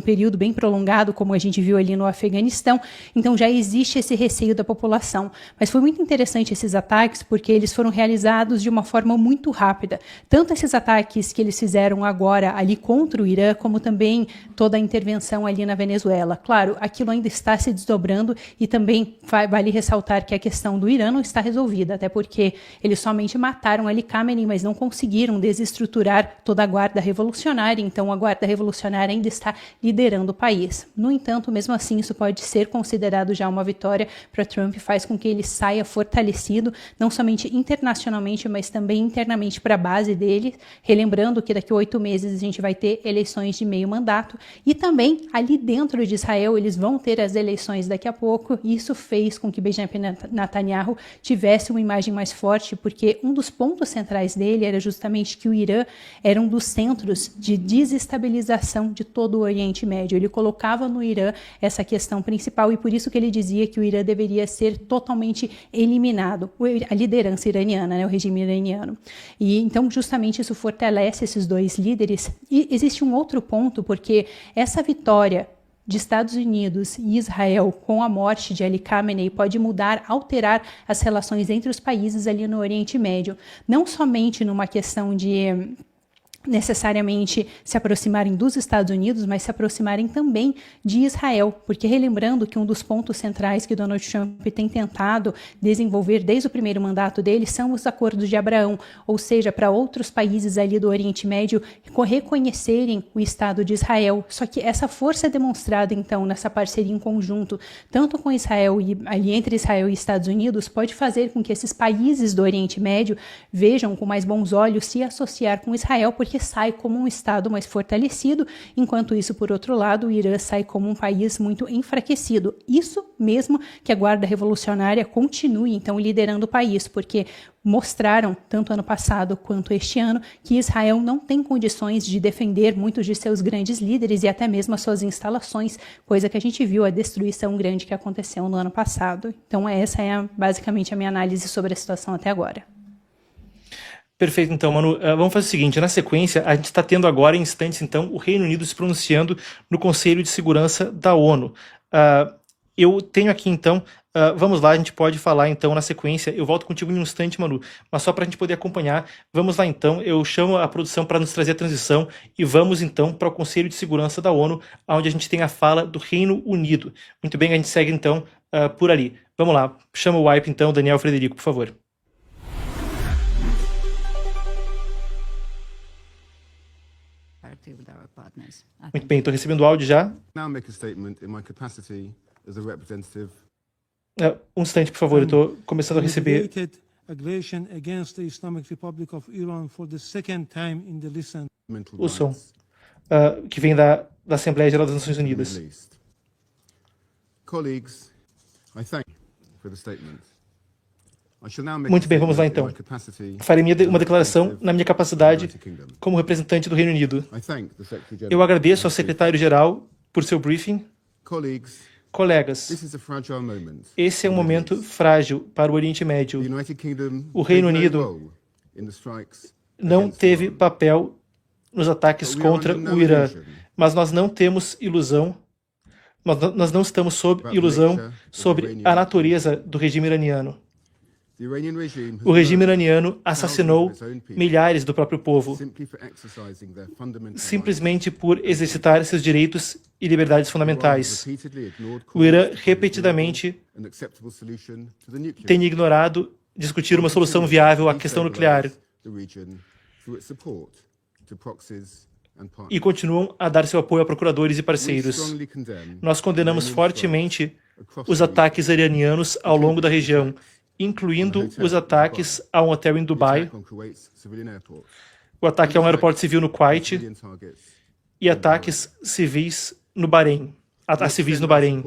período bem prolongado, como a gente viu ali no Afeganistão. Então já existe esse receio da população. Mas foi muito interessante esses ataques porque eles foram realizados de uma forma muito rápida. Tanto esses ataques que eles fizeram agora ali contra o Irã, como também toda a intervenção ali na Venezuela. Claro, aquilo ainda está se desdobrando e também vale ressaltar que a questão do Irã não está resolvida, até porque eles somente mataram Ali Khamenei, mas não conseguiram desestruturar toda a Guarda Revolucionária, então a Guarda Revolucionária ainda está liderando o país. No entanto, mesmo assim, isso pode ser considerado já uma vitória para Trump, faz com que ele saia fortalecido, não somente internacionalmente, mas também internamente para a base dele, relembrando que daqui a 8 meses a gente vai ter eleições de meio mandato e também ali dentro de Israel, eles vão ter as eleições daqui a pouco, e isso fez com que Benjamin Netanyahu tivesse uma imagem mais forte, porque um dos pontos centrais dele era justamente que o Irã era um dos centros de desestabilização de todo o Oriente Médio. Ele colocava no Irã essa questão principal, e por isso que ele dizia que o Irã deveria ser totalmente eliminado, a liderança iraniana, né, o regime iraniano. E então, justamente, isso fortalece esses dois líderes. E existe um outro ponto, porque essa vitória de Estados Unidos e Israel com a morte de Ali Khamenei pode alterar as relações entre os países ali no Oriente Médio, não somente numa questão de necessariamente se aproximarem dos Estados Unidos, mas se aproximarem também de Israel, porque relembrando que um dos pontos centrais que Donald Trump tem tentado desenvolver desde o primeiro mandato dele são os acordos de Abraão, ou seja, para outros países ali do Oriente Médio reconhecerem o Estado de Israel. Só que essa força demonstrada então nessa parceria em conjunto, tanto com Israel e ali entre Israel e Estados Unidos, pode fazer com que esses países do Oriente Médio vejam com mais bons olhos se associar com Israel, porque sai como um Estado mais fortalecido, enquanto isso, por outro lado, o Irã sai como um país muito enfraquecido. Isso mesmo que a Guarda Revolucionária continue, então, liderando o país, porque mostraram, tanto ano passado quanto este ano, que Israel não tem condições de defender muitos de seus grandes líderes e até mesmo as suas instalações, coisa que a gente viu a destruição grande que aconteceu no ano passado. Então, essa é basicamente a minha análise sobre a situação até agora. Perfeito, então, Manu. Vamos fazer o seguinte, na sequência, a gente está tendo agora, em instantes, então, o Reino Unido se pronunciando no Conselho de Segurança da ONU. Eu tenho aqui, então, vamos lá, a gente pode falar, então, na sequência. Eu volto contigo em um instante, Manu, mas só para a gente poder acompanhar. Vamos lá, então, eu chamo a produção para nos trazer a transição e vamos, então, para o Conselho de Segurança da ONU, onde a gente tem a fala do Reino Unido. Muito bem, a gente segue, então, por ali. Vamos lá, chama o wipe, então, Daniel Frederico, por favor. Muito bem, estou recebendo o áudio já. Um instante, por favor, eu estou começando a receber o som que vem da Assembleia Geral das Nações Unidas. Muito bem, vamos lá então. Farei uma declaração na minha capacidade como representante do Reino Unido. Eu agradeço ao secretário-geral por seu briefing. Colegas, esse é um momento frágil para o Oriente Médio. O Reino Unido não teve papel nos ataques contra o Irã, mas nós não temos ilusão, nós não estamos sob ilusão sobre a natureza do regime iraniano. O regime iraniano assassinou milhares do próprio povo, simplesmente por exercitar seus direitos e liberdades fundamentais. O Irã repetidamente tem ignorado discutir uma solução viável à questão nuclear e continuam a dar seu apoio a procuradores e parceiros. Nós condenamos fortemente os ataques iranianos ao longo da região, incluindo os ataques a um hotel em Dubai, o ataque a um aeroporto civil no Kuwait e ataques civis no Bahrein, a civis no Bahrein.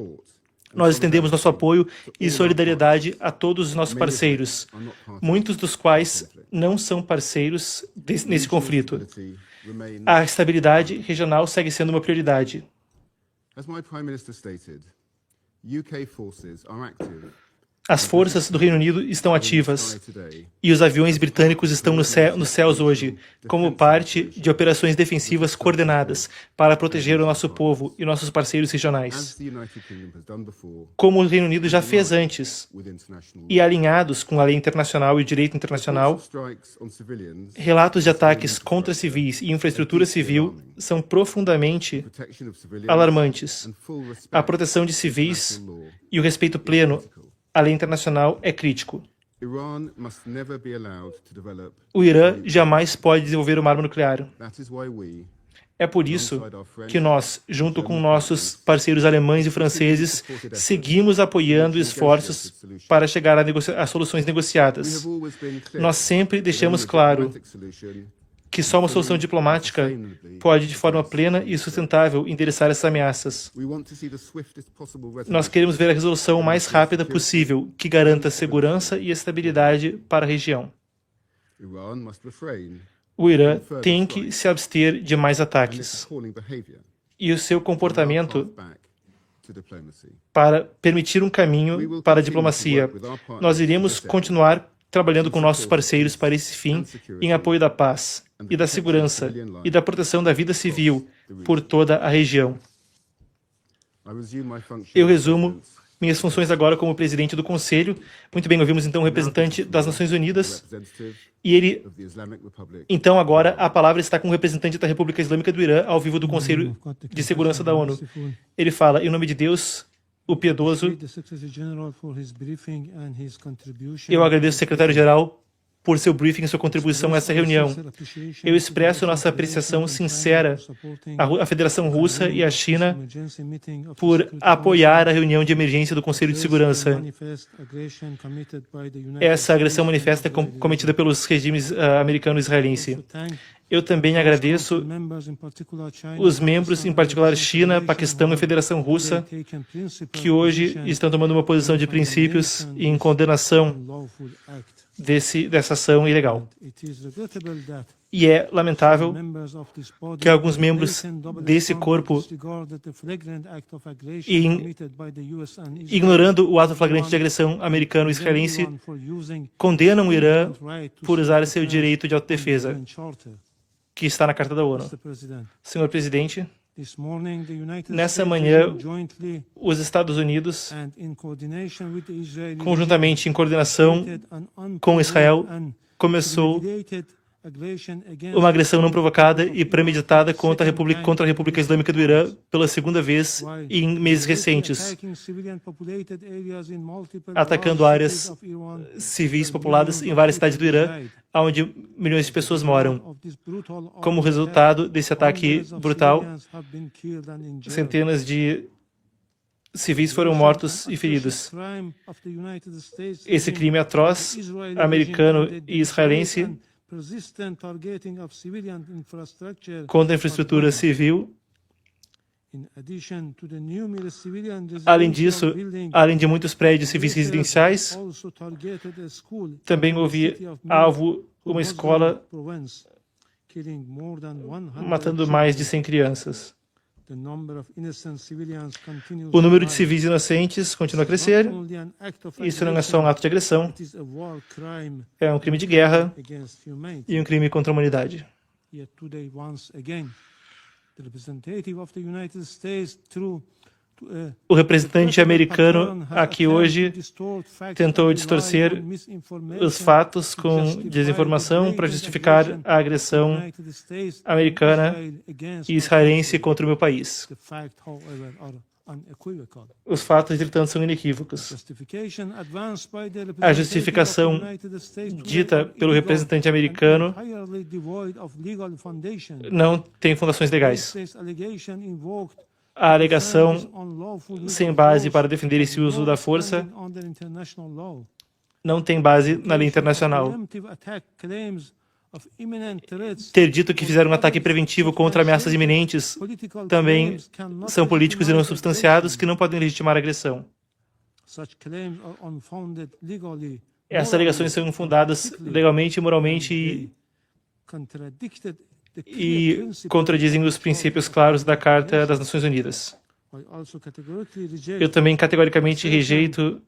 Nós estendemos nosso apoio e solidariedade a todos os nossos parceiros, muitos dos quais não são parceiros nesse conflito. A estabilidade regional segue sendo uma prioridade. As forças do Reino Unido estão ativas e os aviões britânicos estão nos céus hoje, como parte de operações defensivas coordenadas para proteger o nosso povo e nossos parceiros regionais. Como o Reino Unido já fez antes, e alinhados com a lei internacional e o direito internacional, relatos de ataques contra civis e infraestrutura civil são profundamente alarmantes. A proteção de civis e o respeito pleno a lei internacional é crítico. O Irã jamais pode desenvolver uma arma nuclear. É por isso que nós, junto com nossos parceiros alemães e franceses, seguimos apoiando esforços para chegar a soluções negociadas. Nós sempre deixamos claro que só uma solução diplomática pode, de forma plena e sustentável, endereçar essas ameaças. Nós queremos ver a resolução o mais rápida possível, que garanta segurança e estabilidade para a região. O Irã tem que se abster de mais ataques. E o seu comportamento para permitir um caminho para a diplomacia. Nós iremos continuar trabalhando com nossos parceiros para esse fim, em apoio da paz e da segurança e da proteção da vida civil por toda a região. Eu resumo minhas funções agora como presidente do Conselho. Muito bem, ouvimos então o representante das Nações Unidas. E ele, então agora a palavra está com o representante da República Islâmica do Irã, ao vivo do Conselho de Segurança da ONU. Ele fala, em nome de Deus, o piedoso, eu agradeço ao secretário-geral por seu briefing e sua contribuição a essa reunião. Eu expresso nossa apreciação sincera à Federação Russa e à China por apoiar a reunião de emergência do Conselho de Segurança. Essa agressão manifesta cometida pelos regimes americano e israelense. Eu também agradeço os membros, em particular China, Paquistão e Federação Russa, que hoje estão tomando uma posição de princípios em condenação dessa ação ilegal. E é lamentável que alguns membros desse corpo, ignorando o ato flagrante de agressão americano-israelense, condenam o Irã por usar seu direito de autodefesa, que está na Carta da ONU. Senhor Presidente, nessa manhã, os Estados Unidos, conjuntamente em coordenação com Israel, começou uma agressão não provocada e premeditada contra a República Islâmica do Irã pela segunda vez em meses recentes, atacando áreas civis populadas em várias cidades do Irã, onde milhões de pessoas moram. Como resultado desse ataque brutal, centenas de civis foram mortos e feridos. Esse crime atroz, americano e israelense, contra a infraestrutura civil. Além disso, além de muitos prédios civis residenciais, também houve alvo uma escola, matando mais de 100 crianças. O número de civis inocentes continua a crescer. Isso não é só um ato de agressão, é um crime de guerra e um crime contra a humanidade. O representante americano aqui hoje tentou distorcer os fatos com desinformação para justificar a agressão americana e israelense contra o meu país. Os fatos, entretanto, são inequívocos. A justificação dita pelo representante americano não tem fundações legais. A alegação sem base para defender esse uso da força não tem base na lei internacional. Ter dito que fizeram um ataque preventivo contra ameaças iminentes também são políticos e não substanciados que não podem legitimar a agressão. Essas alegações são infundadas legalmente e moralmente e contradizem os princípios claros da Carta das Nações Unidas. Eu também categoricamente rejeito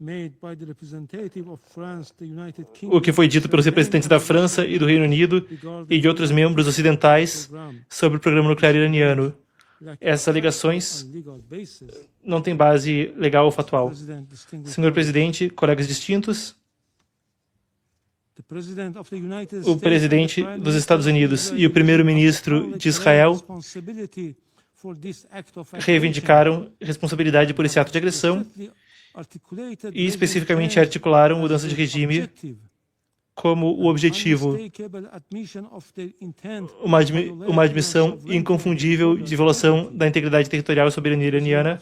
o que foi dito pelos representantes da França e do Reino Unido e de outros membros ocidentais sobre o programa nuclear iraniano. Essas alegações não têm base legal ou factual. Senhor Presidente, colegas distintos, o presidente dos Estados Unidos e o primeiro-ministro de Israel reivindicaram responsabilidade por esse ato de agressão e especificamente articularam mudança de regime como o objetivo, uma admissão inconfundível de violação da integridade territorial e soberania iraniana.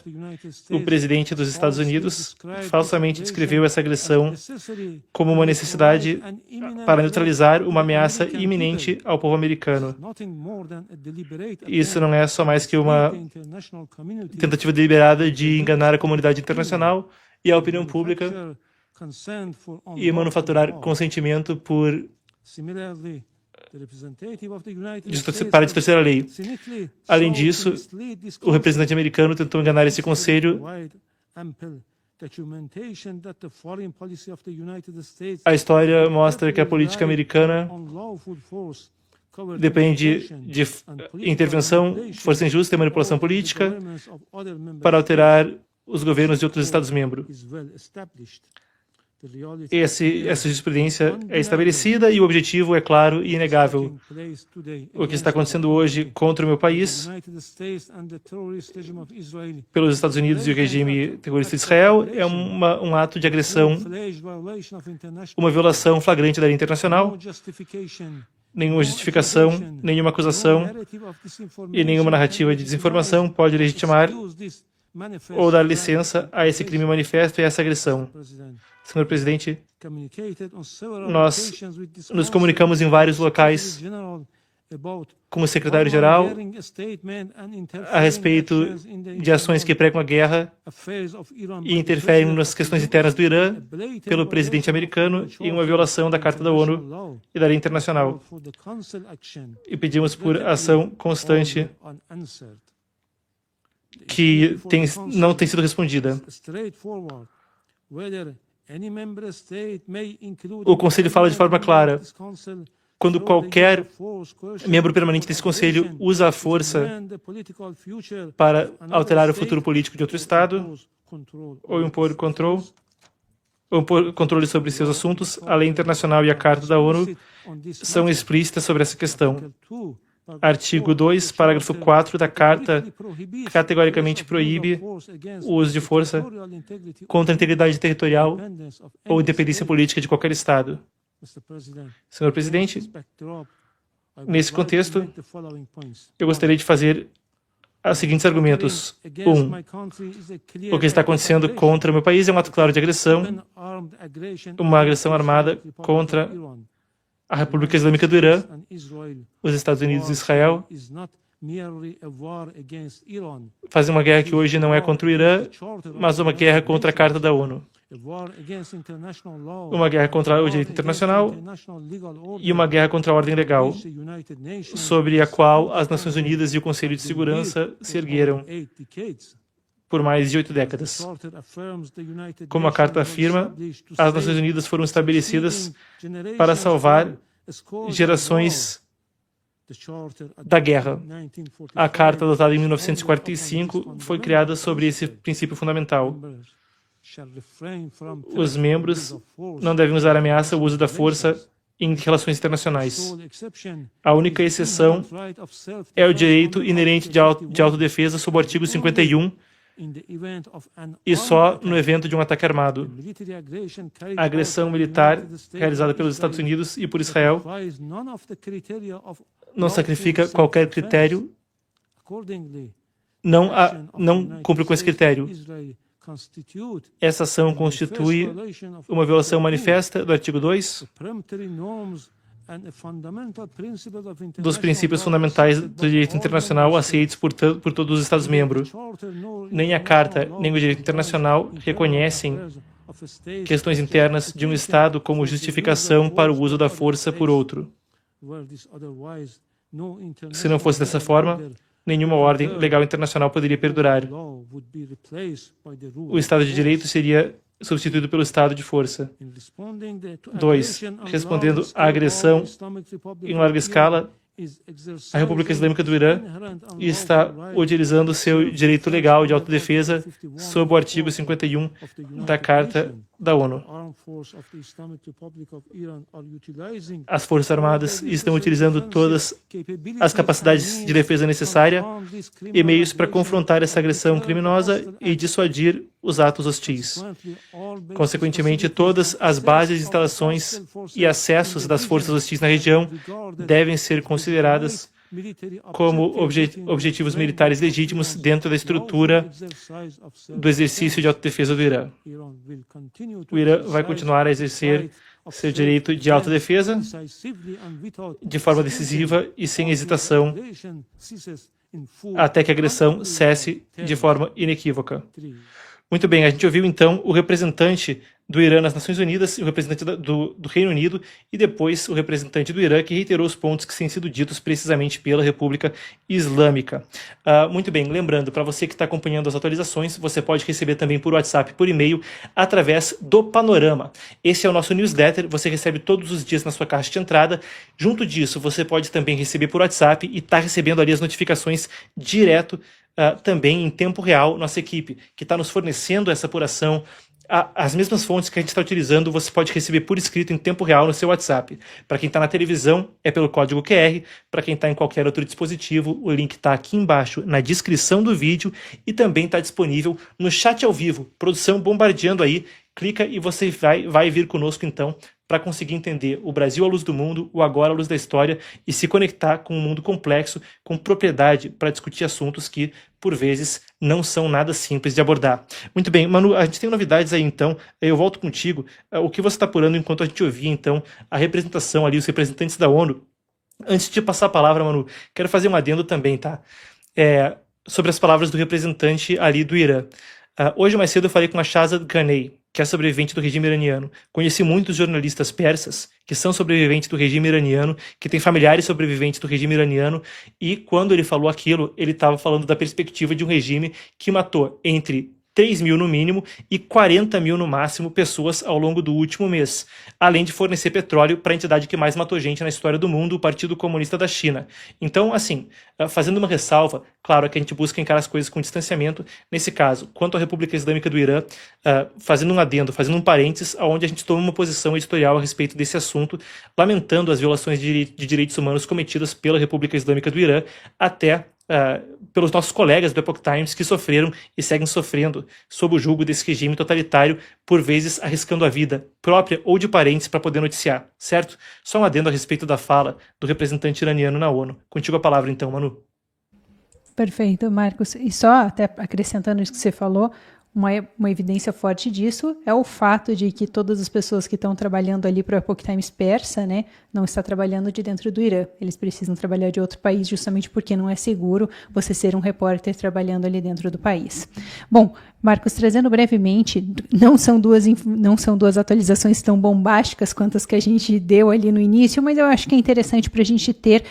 O presidente dos Estados Unidos falsamente descreveu essa agressão como uma necessidade para neutralizar uma ameaça iminente ao povo americano. Isso não é só mais que uma tentativa deliberada de enganar a comunidade internacional e a opinião pública e manufaturar consentimento para distorcer a lei. Além disso, o representante americano tentou enganar esse conselho. A história mostra que a política americana depende de intervenção, força injusta e manipulação política para alterar os governos de outros Estados-membros. Essa jurisprudência é estabelecida e o objetivo é claro e inegável. O que está acontecendo hoje contra o meu país, pelos Estados Unidos e o regime terrorista de Israel, é um ato de agressão, uma violação flagrante da lei internacional, nenhuma justificação, nenhuma acusação e nenhuma narrativa de desinformação pode legitimar ou dar licença a esse crime manifesto e a essa agressão. Senhor Presidente, nós nos comunicamos em vários locais com o secretário-geral a respeito de ações que pregam a guerra e interferem nas questões internas do Irã pelo presidente americano em uma violação da Carta da ONU e da lei internacional. E pedimos por ação constante que não tem sido respondida. O Conselho fala de forma clara: quando qualquer membro permanente desse Conselho usa a força para alterar o futuro político de outro Estado ou impor controle sobre seus assuntos, a lei internacional e a Carta da ONU são explícitas sobre essa questão. Artigo 2, parágrafo 4 da Carta categoricamente proíbe o uso de força contra a integridade territorial ou independência política de qualquer Estado. Senhor Presidente, nesse contexto, eu gostaria de fazer os seguintes argumentos. 1. O que está acontecendo contra o meu país é um ato claro de agressão, uma agressão armada contra a República Islâmica do Irã, os Estados Unidos e Israel fazem uma guerra que hoje não é contra o Irã, mas uma guerra contra a Carta da ONU. Uma guerra contra o direito internacional e uma guerra contra a ordem legal, sobre a qual as Nações Unidas e o Conselho de Segurança se ergueram por mais de 8 décadas. Como a Carta afirma, as Nações Unidas foram estabelecidas para salvar gerações da guerra. A Carta, adotada em 1945, foi criada sobre esse princípio fundamental. Os membros não devem usar a ameaça ou o uso da força em relações internacionais. A única exceção é o direito inerente de autodefesa sob o artigo 51, e só no evento de um ataque armado. A agressão militar realizada pelos Estados Unidos e por Israel não sacrifica qualquer critério, não cumpre com esse critério. Essa ação constitui uma violação manifesta do artigo 2 dos princípios fundamentais do direito internacional aceitos por todos os Estados-membros. Nem a Carta, nem o direito internacional reconhecem questões internas de um Estado como justificação para o uso da força por outro. Se não fosse dessa forma, nenhuma ordem legal internacional poderia perdurar. O Estado de Direito seria substituído pelo estado de força. 2. Respondendo à agressão em larga escala, a República Islâmica do Irã está utilizando seu direito legal de autodefesa sob o artigo 51 da Carta da ONU. As Forças Armadas estão utilizando todas as capacidades de defesa necessárias e meios para confrontar essa agressão criminosa e dissuadir os atos hostis. Consequentemente, todas as bases, instalações e acessos das forças hostis na região devem ser consideradas como objetivos militares legítimos dentro da estrutura do exercício de autodefesa do Irã. O Irã vai continuar a exercer seu direito de autodefesa de forma decisiva e sem hesitação até que a agressão cesse de forma inequívoca. Muito bem, a gente ouviu então o representante do Irã nas Nações Unidas, o representante do Reino Unido e depois o representante do Irã, que reiterou os pontos que têm sido ditos precisamente pela República Islâmica. Muito bem, lembrando, para você que está acompanhando as atualizações, você pode receber também por WhatsApp, por e-mail, através do Panorama. Esse é o nosso newsletter, você recebe todos os dias na sua caixa de entrada. Junto disso, você pode também receber por WhatsApp e está recebendo ali as notificações direto também em tempo real, nossa equipe, que está nos fornecendo essa apuração. As mesmas fontes que a gente está utilizando, você pode receber por escrito em tempo real no seu WhatsApp. Para quem está na televisão, é pelo código QR. Para quem está em qualquer outro dispositivo, o link está aqui embaixo na descrição do vídeo e também está disponível no chat ao vivo. Produção bombardeando aí. Clica e você vai vir conosco então para conseguir entender o Brasil à luz do mundo, o agora à luz da história e se conectar com um mundo complexo, com propriedade para discutir assuntos que, por vezes, não são nada simples de abordar. Muito bem, Manu, a gente tem novidades aí então, eu volto contigo. O que você está apurando enquanto a gente ouvia então a representação ali, os representantes da ONU? Antes de passar a palavra, Manu, quero fazer um adendo também, tá? Sobre as palavras do representante ali do Irã. Hoje mais cedo eu falei com a Shahzad Ghanei, que é sobrevivente do regime iraniano. Conheci muitos jornalistas persas que são sobreviventes do regime iraniano, que têm familiares sobreviventes do regime iraniano, e quando ele falou aquilo, ele estava falando da perspectiva de um regime que matou entre 3 mil no mínimo e 40 mil no máximo pessoas ao longo do último mês, além de fornecer petróleo para a entidade que mais matou gente na história do mundo, o Partido Comunista da China. Então, assim, fazendo uma ressalva, claro é que a gente busca encarar as coisas com distanciamento. Nesse caso, quanto à República Islâmica do Irã, fazendo um adendo, fazendo um parênteses, onde a gente toma uma posição editorial a respeito desse assunto, lamentando as violações de direitos humanos cometidas pela República Islâmica do Irã, até pelos nossos colegas do Epoch Times que sofreram e seguem sofrendo sob o jugo desse regime totalitário, por vezes arriscando a vida própria ou de parentes para poder noticiar, certo? Só um adendo a respeito da fala do representante iraniano na ONU. Contigo a palavra então, Manu. Perfeito, Marcos. E só até acrescentando isso que você falou, uma evidência forte disso é o fato de que todas as pessoas que estão trabalhando ali para o Epoch Times persa, né, não está trabalhando de dentro do Irã. Eles precisam trabalhar de outro país justamente porque não é seguro você ser um repórter trabalhando ali dentro do país. Bom, Marcos, trazendo brevemente, não são duas atualizações tão bombásticas quanto as que a gente deu ali no início, mas eu acho que é interessante para a gente ter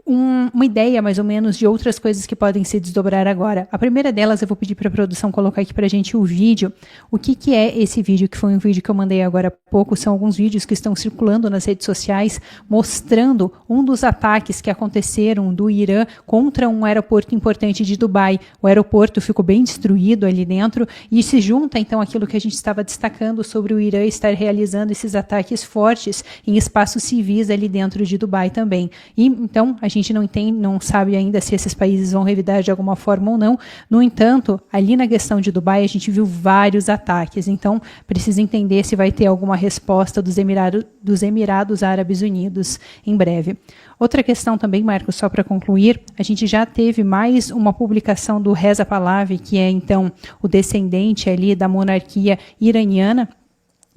uma ideia, mais ou menos, de outras coisas que podem se desdobrar agora. A primeira delas, eu vou pedir para a produção colocar aqui para a gente o vídeo. O que é esse vídeo, que foi um vídeo que eu mandei agora há pouco? São alguns vídeos que estão circulando nas redes sociais, mostrando um dos ataques que aconteceram do Irã contra um aeroporto importante de Dubai. O aeroporto ficou bem destruído ali dentro e se junta, então, aquilo que a gente estava destacando sobre o Irã estar realizando esses ataques fortes em espaços civis ali dentro de Dubai também. E, então, a gente não sabe ainda se esses países vão revidar de alguma forma ou não. No entanto, ali na questão de Dubai, a gente viu vários ataques. Então, precisa entender se vai ter alguma resposta dos Emirados Árabes Unidos em breve. Outra questão também, Marcos, só para concluir, a gente já teve mais uma publicação do Reza Pahlavi, que é, então, o descendente ali da monarquia iraniana,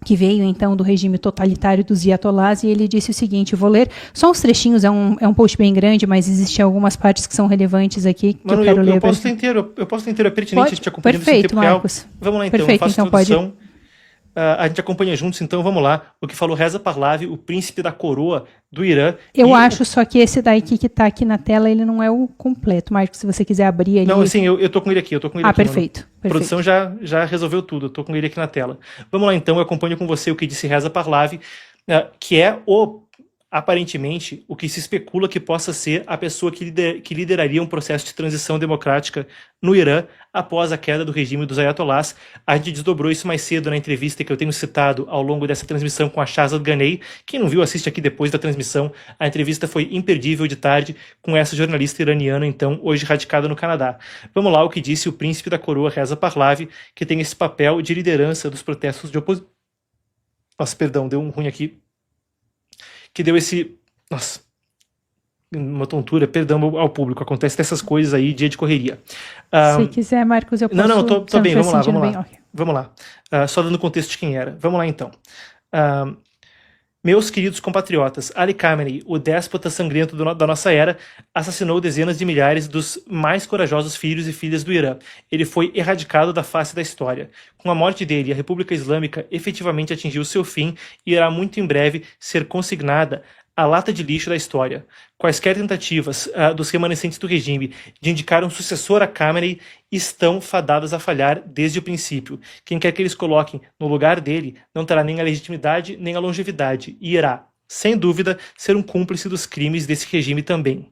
que veio, então, do regime totalitário dos Ayatollahs, e ele disse o seguinte, vou ler só uns trechinhos, é um post bem grande, mas existem algumas partes que são relevantes aqui, que Manu, eu quero ler. Eu posso ter inteiro, é pertinente, a gente acompanha no tempo Marcos. Real. Vamos lá, então, Perfeito, eu faço então introdução. pode. A gente acompanha juntos, então vamos lá. O que falou Reza Pahlavi, o príncipe da coroa do Irã. Eu acho só que esse daqui que está aqui na tela, ele não é o completo, Marcos, se você quiser abrir ali. Não, sim, eu tô com ele aqui, perfeito. A produção já resolveu tudo, eu tô com ele aqui na tela. Vamos lá, então, eu acompanho com você o que disse Reza Pahlavi, que é aparentemente, o que se especula que possa ser a pessoa que lideraria um processo de transição democrática no Irã após a queda do regime dos Ayatollahs. A gente desdobrou isso mais cedo na entrevista que eu tenho citado ao longo dessa transmissão com a Shahzad Ghanei. Quem não viu, assiste aqui depois da transmissão. A entrevista foi imperdível de tarde com essa jornalista iraniana, então, hoje radicada no Canadá. Vamos lá o que disse o príncipe da coroa Reza Pahlavi, que tem esse papel de liderança dos protestos de oposição. Nossa, perdão, deu um ruim aqui. Que deu esse... Nossa, uma tontura, perdão ao público. Acontece dessas coisas aí, dia de correria. Se quiser, Marcos, eu posso... Não, tô bem, vamos lá. Okay. Vamos lá. Só dando contexto de quem era. Vamos lá, então. Meus queridos compatriotas, Ali Khamenei, o déspota sangrento da nossa era, assassinou dezenas de milhares dos mais corajosos filhos e filhas do Irã. Ele foi erradicado da face da história. Com a morte dele, a República Islâmica efetivamente atingiu seu fim e irá muito em breve ser consignada à lata de lixo da história. Quaisquer tentativas dos remanescentes do regime de indicar um sucessor a Khamenei estão fadadas a falhar desde o princípio. Quem quer que eles coloquem no lugar dele não terá nem a legitimidade nem a longevidade e irá, sem dúvida, ser um cúmplice dos crimes desse regime também.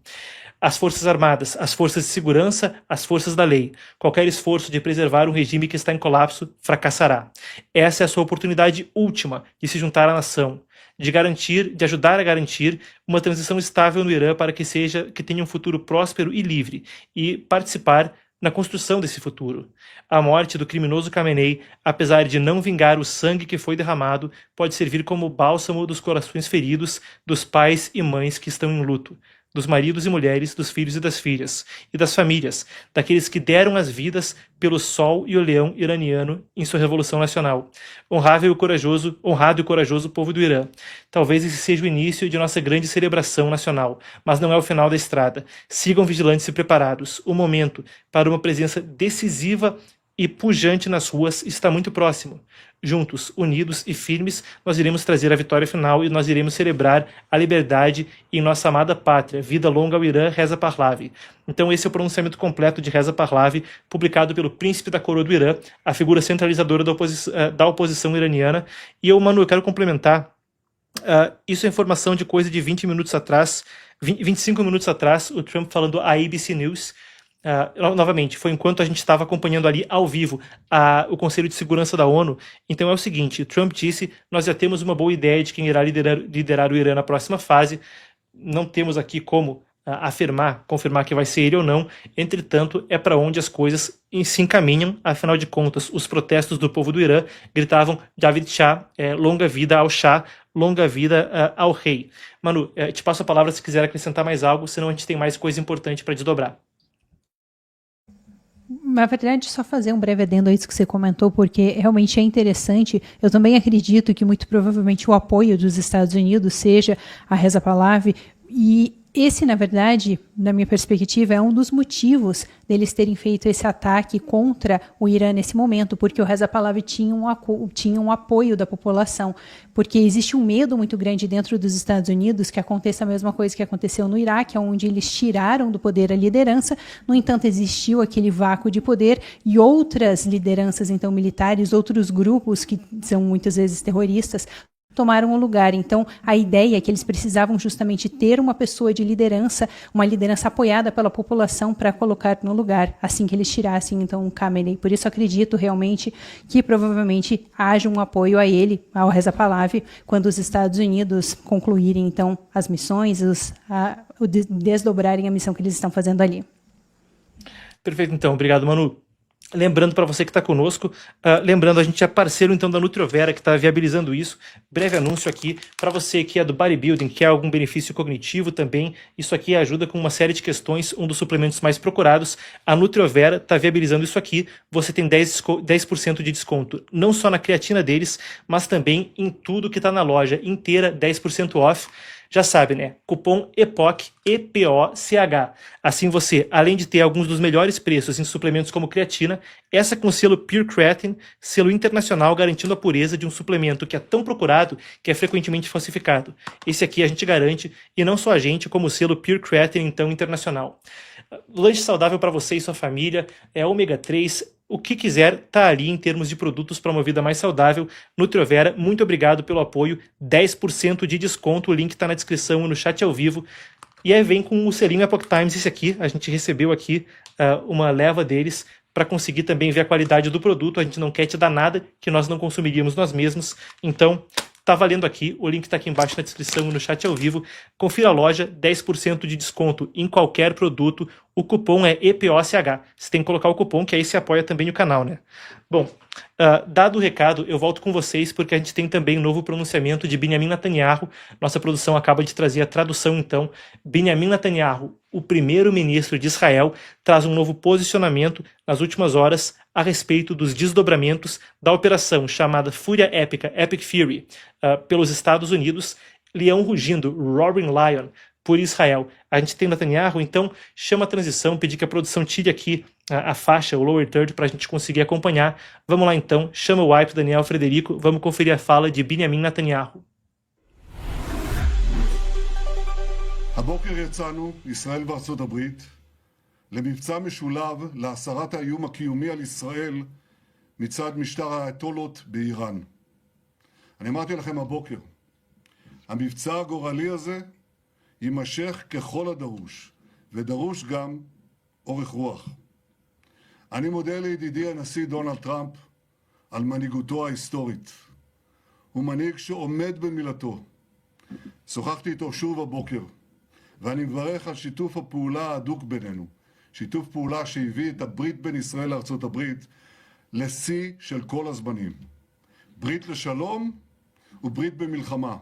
as Forças Armadas, as forças de segurança, as forças da lei. Qualquer esforço de preservar um regime que está em colapso fracassará. Essa é a sua oportunidade última de se juntar à nação, de ajudar a garantir uma transição estável no Irã para que tenha um futuro próspero e livre, e participar na construção desse futuro. A morte do criminoso Khamenei, apesar de não vingar o sangue que foi derramado, pode servir como bálsamo dos corações feridos dos pais e mães que estão em luto, dos maridos e mulheres, dos filhos e das filhas, e das famílias, daqueles que deram as vidas pelo sol e o leão iraniano em sua revolução nacional. Honrado e corajoso povo do Irã. Talvez esse seja o início de nossa grande celebração nacional, mas não é o final da estrada. Sigam vigilantes e preparados. O momento para uma presença decisiva e pujante nas ruas está muito próximo. Juntos, unidos e firmes, nós iremos trazer a vitória final e nós iremos celebrar a liberdade em nossa amada pátria. Vida longa ao Irã, Reza Pahlavi. Então esse é o pronunciamento completo de Reza Pahlavi, publicado pelo príncipe da coroa do Irã, a figura centralizadora da oposição iraniana. E eu quero complementar. Isso é informação de coisa de 20 minutos atrás, 25 minutos atrás, o Trump falando à ABC News. Novamente, foi enquanto a gente estava acompanhando ali ao vivo o Conselho de Segurança da ONU. Então é o seguinte, Trump disse, nós já temos uma boa ideia de quem irá liderar o Irã na próxima fase, não temos aqui como confirmar que vai ser ele ou não, entretanto é para onde as coisas se encaminham. Afinal de contas, os protestos do povo do Irã gritavam Javid Shah, longa vida ao Shah, longa vida ao rei. Manu, te passo a palavra se quiser acrescentar mais algo, senão a gente tem mais coisa importante para desdobrar. Na verdade, só fazer um breve adendo a isso que você comentou, porque realmente é interessante. Eu também acredito que muito provavelmente o apoio dos Estados Unidos seja a Reza Pahlavi, e esse, na verdade, na minha perspectiva, é um dos motivos deles terem feito esse ataque contra o Irã nesse momento, porque o Reza Pahlavi tinha um apoio da população, porque existe um medo muito grande dentro dos Estados Unidos que aconteça a mesma coisa que aconteceu no Iraque, onde eles tiraram do poder a liderança. No entanto, existiu aquele vácuo de poder e outras lideranças, então, militares, outros grupos que são muitas vezes terroristas, tomaram o lugar. Então, a ideia é que eles precisavam justamente ter uma pessoa de liderança, uma liderança apoiada pela população para colocar no lugar, assim que eles tirassem, então, o Khamenei. Por isso, acredito realmente que provavelmente haja um apoio a ele, ao Reza Pahlavi, quando os Estados Unidos concluírem, então, as missões, desdobrarem a missão que eles estão fazendo ali. Perfeito, então. Obrigado, Manu. Lembrando para você que está conosco, a gente é parceiro então da Nutriovera, que está viabilizando isso. Breve anúncio aqui, para você que é do bodybuilding, quer algum benefício cognitivo também, isso aqui ajuda com uma série de questões, um dos suplementos mais procurados. A Nutriovera está viabilizando isso aqui, você tem 10% de desconto, não só na creatina deles, mas também em tudo que está na loja inteira, 10% off. Já sabe, né? Cupom EPOCH, EPOCH. Assim você, além de ter alguns dos melhores preços em suplementos como creatina, essa com selo Pure Creatine, selo internacional garantindo a pureza de um suplemento que é tão procurado que é frequentemente falsificado. Esse aqui a gente garante, e não só a gente, como o selo Pure Creatine, então, internacional. Lanche saudável para você e sua família, ômega 3, o que quiser, tá ali em termos de produtos para uma vida mais saudável. Nutriovera, muito obrigado pelo apoio, 10% de desconto, o link está na descrição e no chat ao vivo. E aí vem com o selinho Epoch Times, esse aqui, a gente recebeu aqui uma leva deles para conseguir também ver a qualidade do produto. A gente não quer te dar nada que nós não consumiríamos nós mesmos, então tá valendo aqui, o link está aqui embaixo na descrição e no chat ao vivo. Confira a loja, 10% de desconto em qualquer produto. O cupom é EPOCH. Você tem que colocar o cupom, que aí você apoia também o canal, né? Bom, dado o recado, eu volto com vocês, porque a gente tem também um novo pronunciamento de Benjamin Netanyahu. Nossa produção acaba de trazer a tradução, então. Benjamin Netanyahu, o primeiro-ministro de Israel, traz um novo posicionamento nas últimas horas a respeito dos desdobramentos da operação chamada Fúria Épica, Epic Fury, pelos Estados Unidos, leão rugindo, Roaring Lion, por Israel. A gente tem Netanyahu, então chama a transição, pedir que a produção tire aqui a faixa, o lower third, para a gente conseguir acompanhar. Vamos lá então, chama o wipe, Daniel Frederico, vamos conferir a fala de Benjamin Netanyahu. הבוקר יצאנו, ישראל וארצות הברית, למבצע משולב להסרת האיום הקיומי על ישראל מצד משטר האייתולות באיראן. אני אמרתי לכם הבוקר, המבצע הגורלי הזה יימשך ככל הדרוש, ודרוש גם אורך רוח. אני מודה לידידי הנשיא דונלד טראמפ על מנהיגותו ההיסטורית. הוא מנהיג שעומד במילתו. שוחחתי איתו שוב הבוקר, ואני מברך על שיתוף הפעולה ההדוק בינינו. שיתוף פעולה שהביא את הברית בין ישראל לארצות הברית לשיא של כל הזמנים. ברית לשלום וברית במלחמה.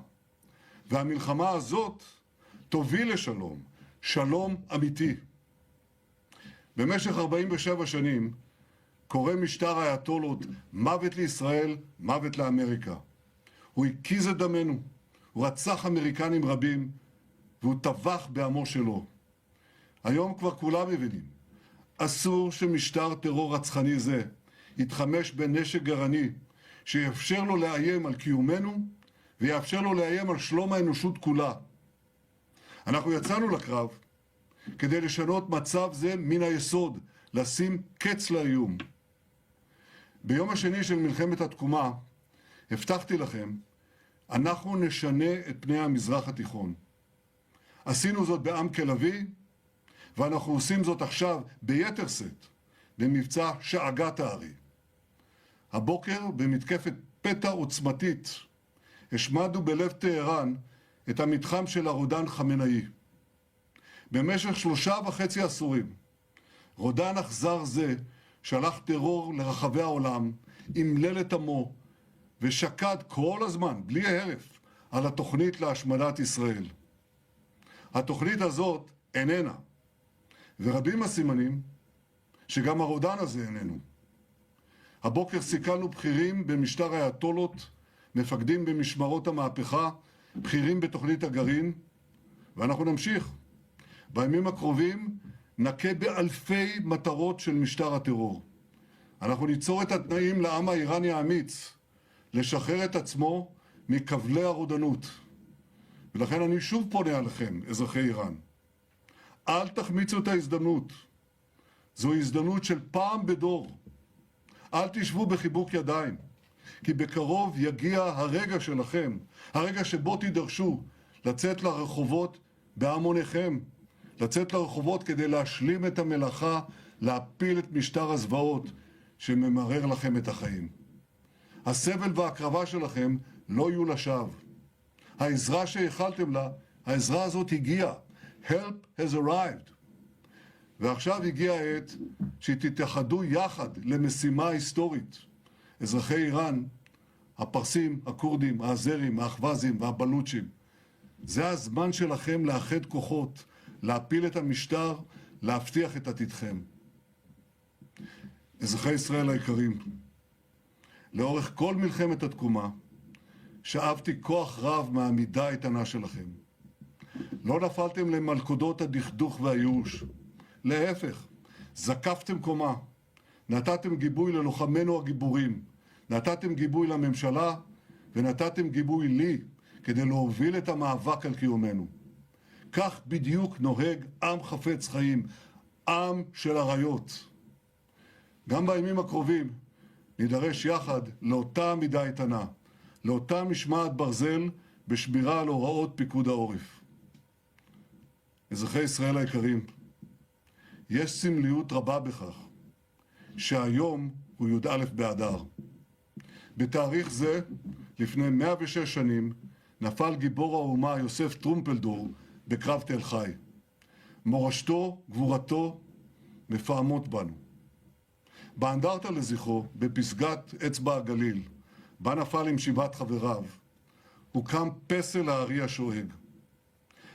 והמלחמה הזאת תוביל לשלום, שלום אמיתי. במשך 47 שנים קורא משטר האייתולות מוות לישראל, מוות לאמריקה. הוא הקיז את דמנו, הוא רצח אמריקנים רבים, והוא טבח בעמו שלו. היום כבר כולם מבינים, אסור שמשטר טרור רצחני זה יתחמש בנשק גרעיני, שיאפשר לו לאיים על קיומנו, ויאפשר לו לאיים על שלום האנושות כולה. אנחנו יצאנו לקרב כדי לשנות מצב זה מן היסוד, לשים קץ לאיום. ביום השני של מלחמת התקומה, הבטחתי לכם, אנחנו נשנה את פני המזרח התיכון. עשינו זאת בעמק לביא, ואנחנו עושים זאת עכשיו ביתר שאת, במבצע שאגת הארי. הבוקר, במתקפת פתע עוצמתית, השמדנו בלב טהרן את המתחם של הרודן חמינאי. במשך 3.5 עשורים, רודן אכזר זה שלח טרור לרחבי העולם, אמלל את עמו, ושקד כל הזמן, בלי הרף, על התוכנית להשמדת ישראל. התוכנית הזאת איננה, ורבים הסימנים שגם הרודן הזה איננו. הבוקר סיכלנו בכירים במשטר האייתולות, מפקדים במשמרות המהפכה, בכירים בתוכנית הגרעין, ואנחנו נמשיך. בימים הקרובים נכה באלפי מטרות של משטר הטרור. אנחנו ניצור את התנאים לעם האיראני האמיץ לשחרר את עצמו מכבלי הרודנות. ולכן אני שוב פונה אליכם, אזרחי איראן. אל תחמיצו את ההזדמנות. זו הזדמנות של פעם בדור. אל תשבו בחיבוק ידיים, כי בקרוב יגיע הרגע שלכם, הרגע שבו תידרשו לצאת לרחובות בהמוניכם, לצאת לרחובות כדי להשלים את המלאכה, להפיל את משטר הזוועות שממרר לכם את החיים. הסבל וההקרבה שלכם לא יהיו לשווא. העזרה שהחלתם לה, העזרה הזאת הגיעה. Help has arrived. ועכשיו הגיעה העת שתתאחדו יחד למשימה היסטורית. אזרחי איראן, הפרסים, הכורדים, האזרים, האחווזים והבלוצ'ים. זה הזמן שלכם לאחד כוחות, להפיל את המשטר, להבטיח את עתידכם. אזרחי ישראל היקרים, לאורך כל מלחמת התקומה, שאבתי כוח רב מהעמידה האיתנה שלכם. לא נפלתם למלכודות הדכדוך והייאוש. להפך, זקפתם קומה, נתתם גיבוי ללוחמינו הגיבורים, נתתם גיבוי לממשלה ונתתם גיבוי לי כדי להוביל את המאבק על קיומנו. כך בדיוק נוהג עם חפץ חיים, עם של אריות. גם בימים הקרובים נידרש יחד לאותה עמידה איתנה, לאותה משמעת ברזל בשמירה על הוראות פיקוד העורף. אזרחי ישראל היקרים, יש סמליות רבה בכך שהיום הוא י"א באדר. בתאריך זה, לפני 106 שנים, נפל גיבור האומה יוסף טרומפלדור בקרב תל חי. מורשתו, גבורתו, מפעמות בנו. באנדרטה לזכרו, בפסגת אצבע הגליל, בה נפל עם 7 חבריו, הוקם פסל הארי השואג.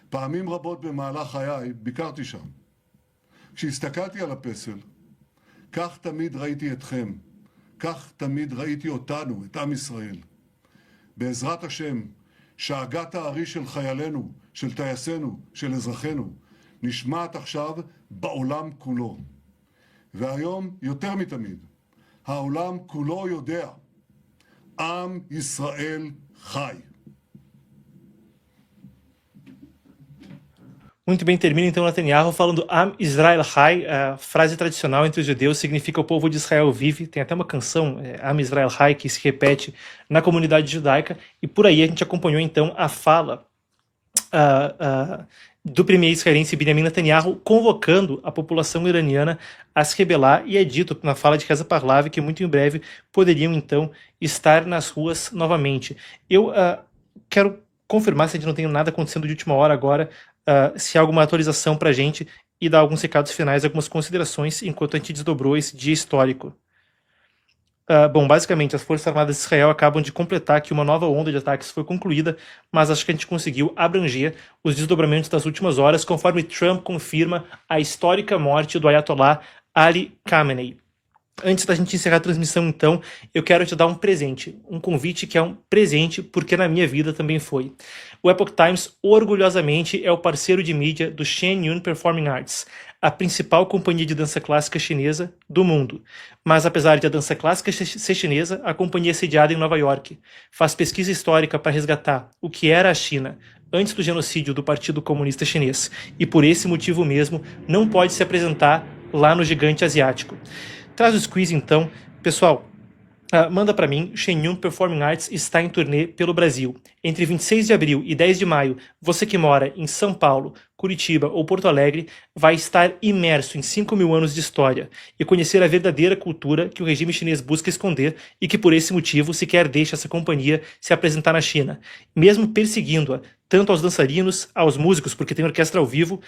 פעמים רבות במהלך חיי ביקרתי שם. כשהסתכלתי על הפסל, כך תמיד ראיתי אתכם, כך תמיד ראיתי אותנו, את עם ישראל. בעזרת השם, שאגת הארי של חיילינו, של טייסינו, של אזרחינו, נשמעת עכשיו בעולם כולו. והיום, יותר מתמיד, העולם כולו יודע, עם ישראל חי. Muito bem, termina então Netanyahu falando Am Israel Hai, a frase tradicional entre os judeus, significa o povo de Israel vive. Tem até uma canção, Am Israel Hai, que se repete na comunidade judaica, e por aí a gente acompanhou então a fala do premier israelense Benjamin Netanyahu convocando a população iraniana a se rebelar, e é dito na fala de Reza Pahlavi que muito em breve poderiam então estar nas ruas novamente. Eu quero confirmar se a gente não tem nada acontecendo de última hora agora, se há alguma atualização para a gente e dar alguns recados finais, algumas considerações enquanto a gente desdobrou esse dia histórico. Bom, basicamente, as Forças Armadas de Israel acabam de completar que uma nova onda de ataques foi concluída, mas acho que a gente conseguiu abranger os desdobramentos das últimas horas, conforme Trump confirma a histórica morte do Ayatollah Ali Khamenei. Antes da gente encerrar a transmissão, então, eu quero te dar um presente, um convite que é um presente porque na minha vida também foi. O Epoch Times, orgulhosamente, é o parceiro de mídia do Shen Yun Performing Arts, a principal companhia de dança clássica chinesa do mundo. Mas apesar de a dança clássica ser chinesa, a companhia é sediada em Nova York. Faz pesquisa histórica para resgatar o que era a China antes do genocídio do Partido Comunista Chinês. E por esse motivo mesmo, não pode se apresentar lá no gigante asiático. Traz o squeeze então. Pessoal, manda para mim, Shen Yun Performing Arts está em turnê pelo Brasil. Entre 26 de abril e 10 de maio, você que mora em São Paulo, Curitiba ou Porto Alegre vai estar imerso em 5.000 anos de história e conhecer a verdadeira cultura que o regime chinês busca esconder e que por esse motivo sequer deixa essa companhia se apresentar na China, mesmo perseguindo-a, tanto aos dançarinos, aos músicos, porque tem orquestra ao vivo,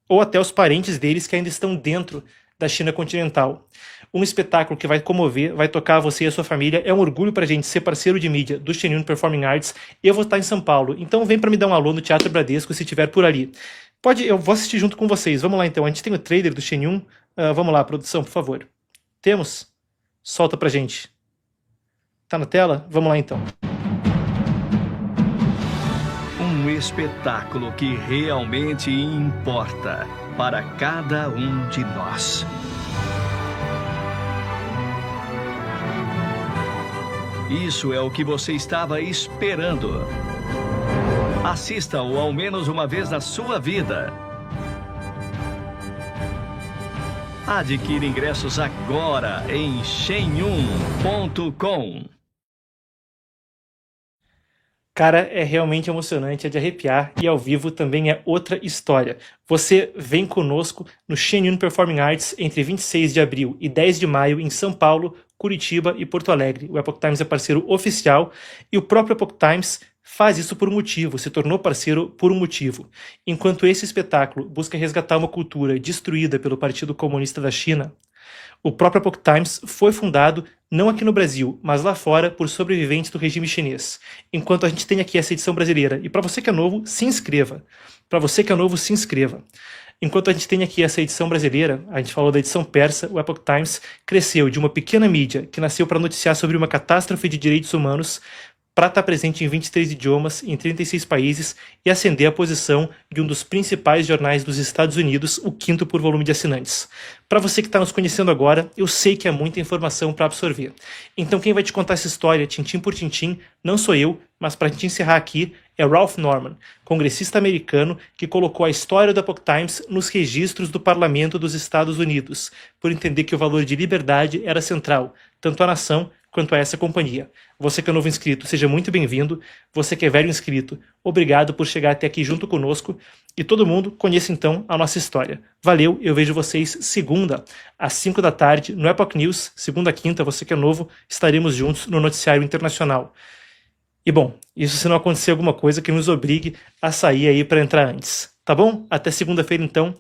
ou até aos parentes deles que ainda estão dentro da China continental. Um espetáculo que vai comover, vai tocar você e a sua família. É um orgulho pra gente ser parceiro de mídia do Shen Yun Performing Arts. Eu vou estar em São Paulo, então vem pra me dar um alô no Teatro Bradesco se estiver por ali. Eu vou assistir junto com vocês. Vamos lá então, a gente tem o trailer do Shen Yun. Vamos lá, produção, por favor. Temos? Solta pra gente. Tá na tela? Vamos lá então. Um espetáculo que realmente importa para cada um de nós. Isso é o que você estava esperando. Assista-o ao menos uma vez na sua vida. Adquira ingressos agora em shenyun.com. Cara, é realmente emocionante, é de arrepiar, e ao vivo também é outra história. Você vem conosco no Shen Yun Performing Arts entre 26 de abril e 10 de maio em São Paulo, Curitiba e Porto Alegre. O Epoch Times é parceiro oficial e o próprio Epoch Times faz isso por um motivo, se tornou parceiro por um motivo. Enquanto esse espetáculo busca resgatar uma cultura destruída pelo Partido Comunista da China, o próprio Epoch Times foi fundado não aqui no Brasil, mas lá fora por sobreviventes do regime chinês. Enquanto a gente tem aqui essa edição brasileira. E para você que é novo, se inscreva. Para você que é novo, se inscreva. Enquanto a gente tem aqui essa edição brasileira, a gente falou da edição persa, o Epoch Times cresceu de uma pequena mídia que nasceu para noticiar sobre uma catástrofe de direitos humanos para estar presente em 23 idiomas, em 36 países e ascender à posição de um dos principais jornais dos Estados Unidos, o 5º por volume de assinantes. Para você que está nos conhecendo agora, eu sei que é muita informação para absorver. Então quem vai te contar essa história, tintim por tintim, não sou eu, mas para a gente encerrar aqui, é Ralph Norman, congressista americano que colocou a história do Epoch Times nos registros do Parlamento dos Estados Unidos, por entender que o valor de liberdade era central, tanto à nação quanto a essa companhia. Você que é novo inscrito, seja muito bem-vindo. Você que é velho inscrito, obrigado por chegar até aqui junto conosco. E todo mundo conheça então a nossa história. Valeu, eu vejo vocês segunda, às 5 da tarde, no Epoch News. Segunda a quinta, você que é novo, estaremos juntos no Noticiário Internacional. E bom, isso se não acontecer alguma coisa que nos obrigue a sair aí para entrar antes. Tá bom? Até segunda-feira então.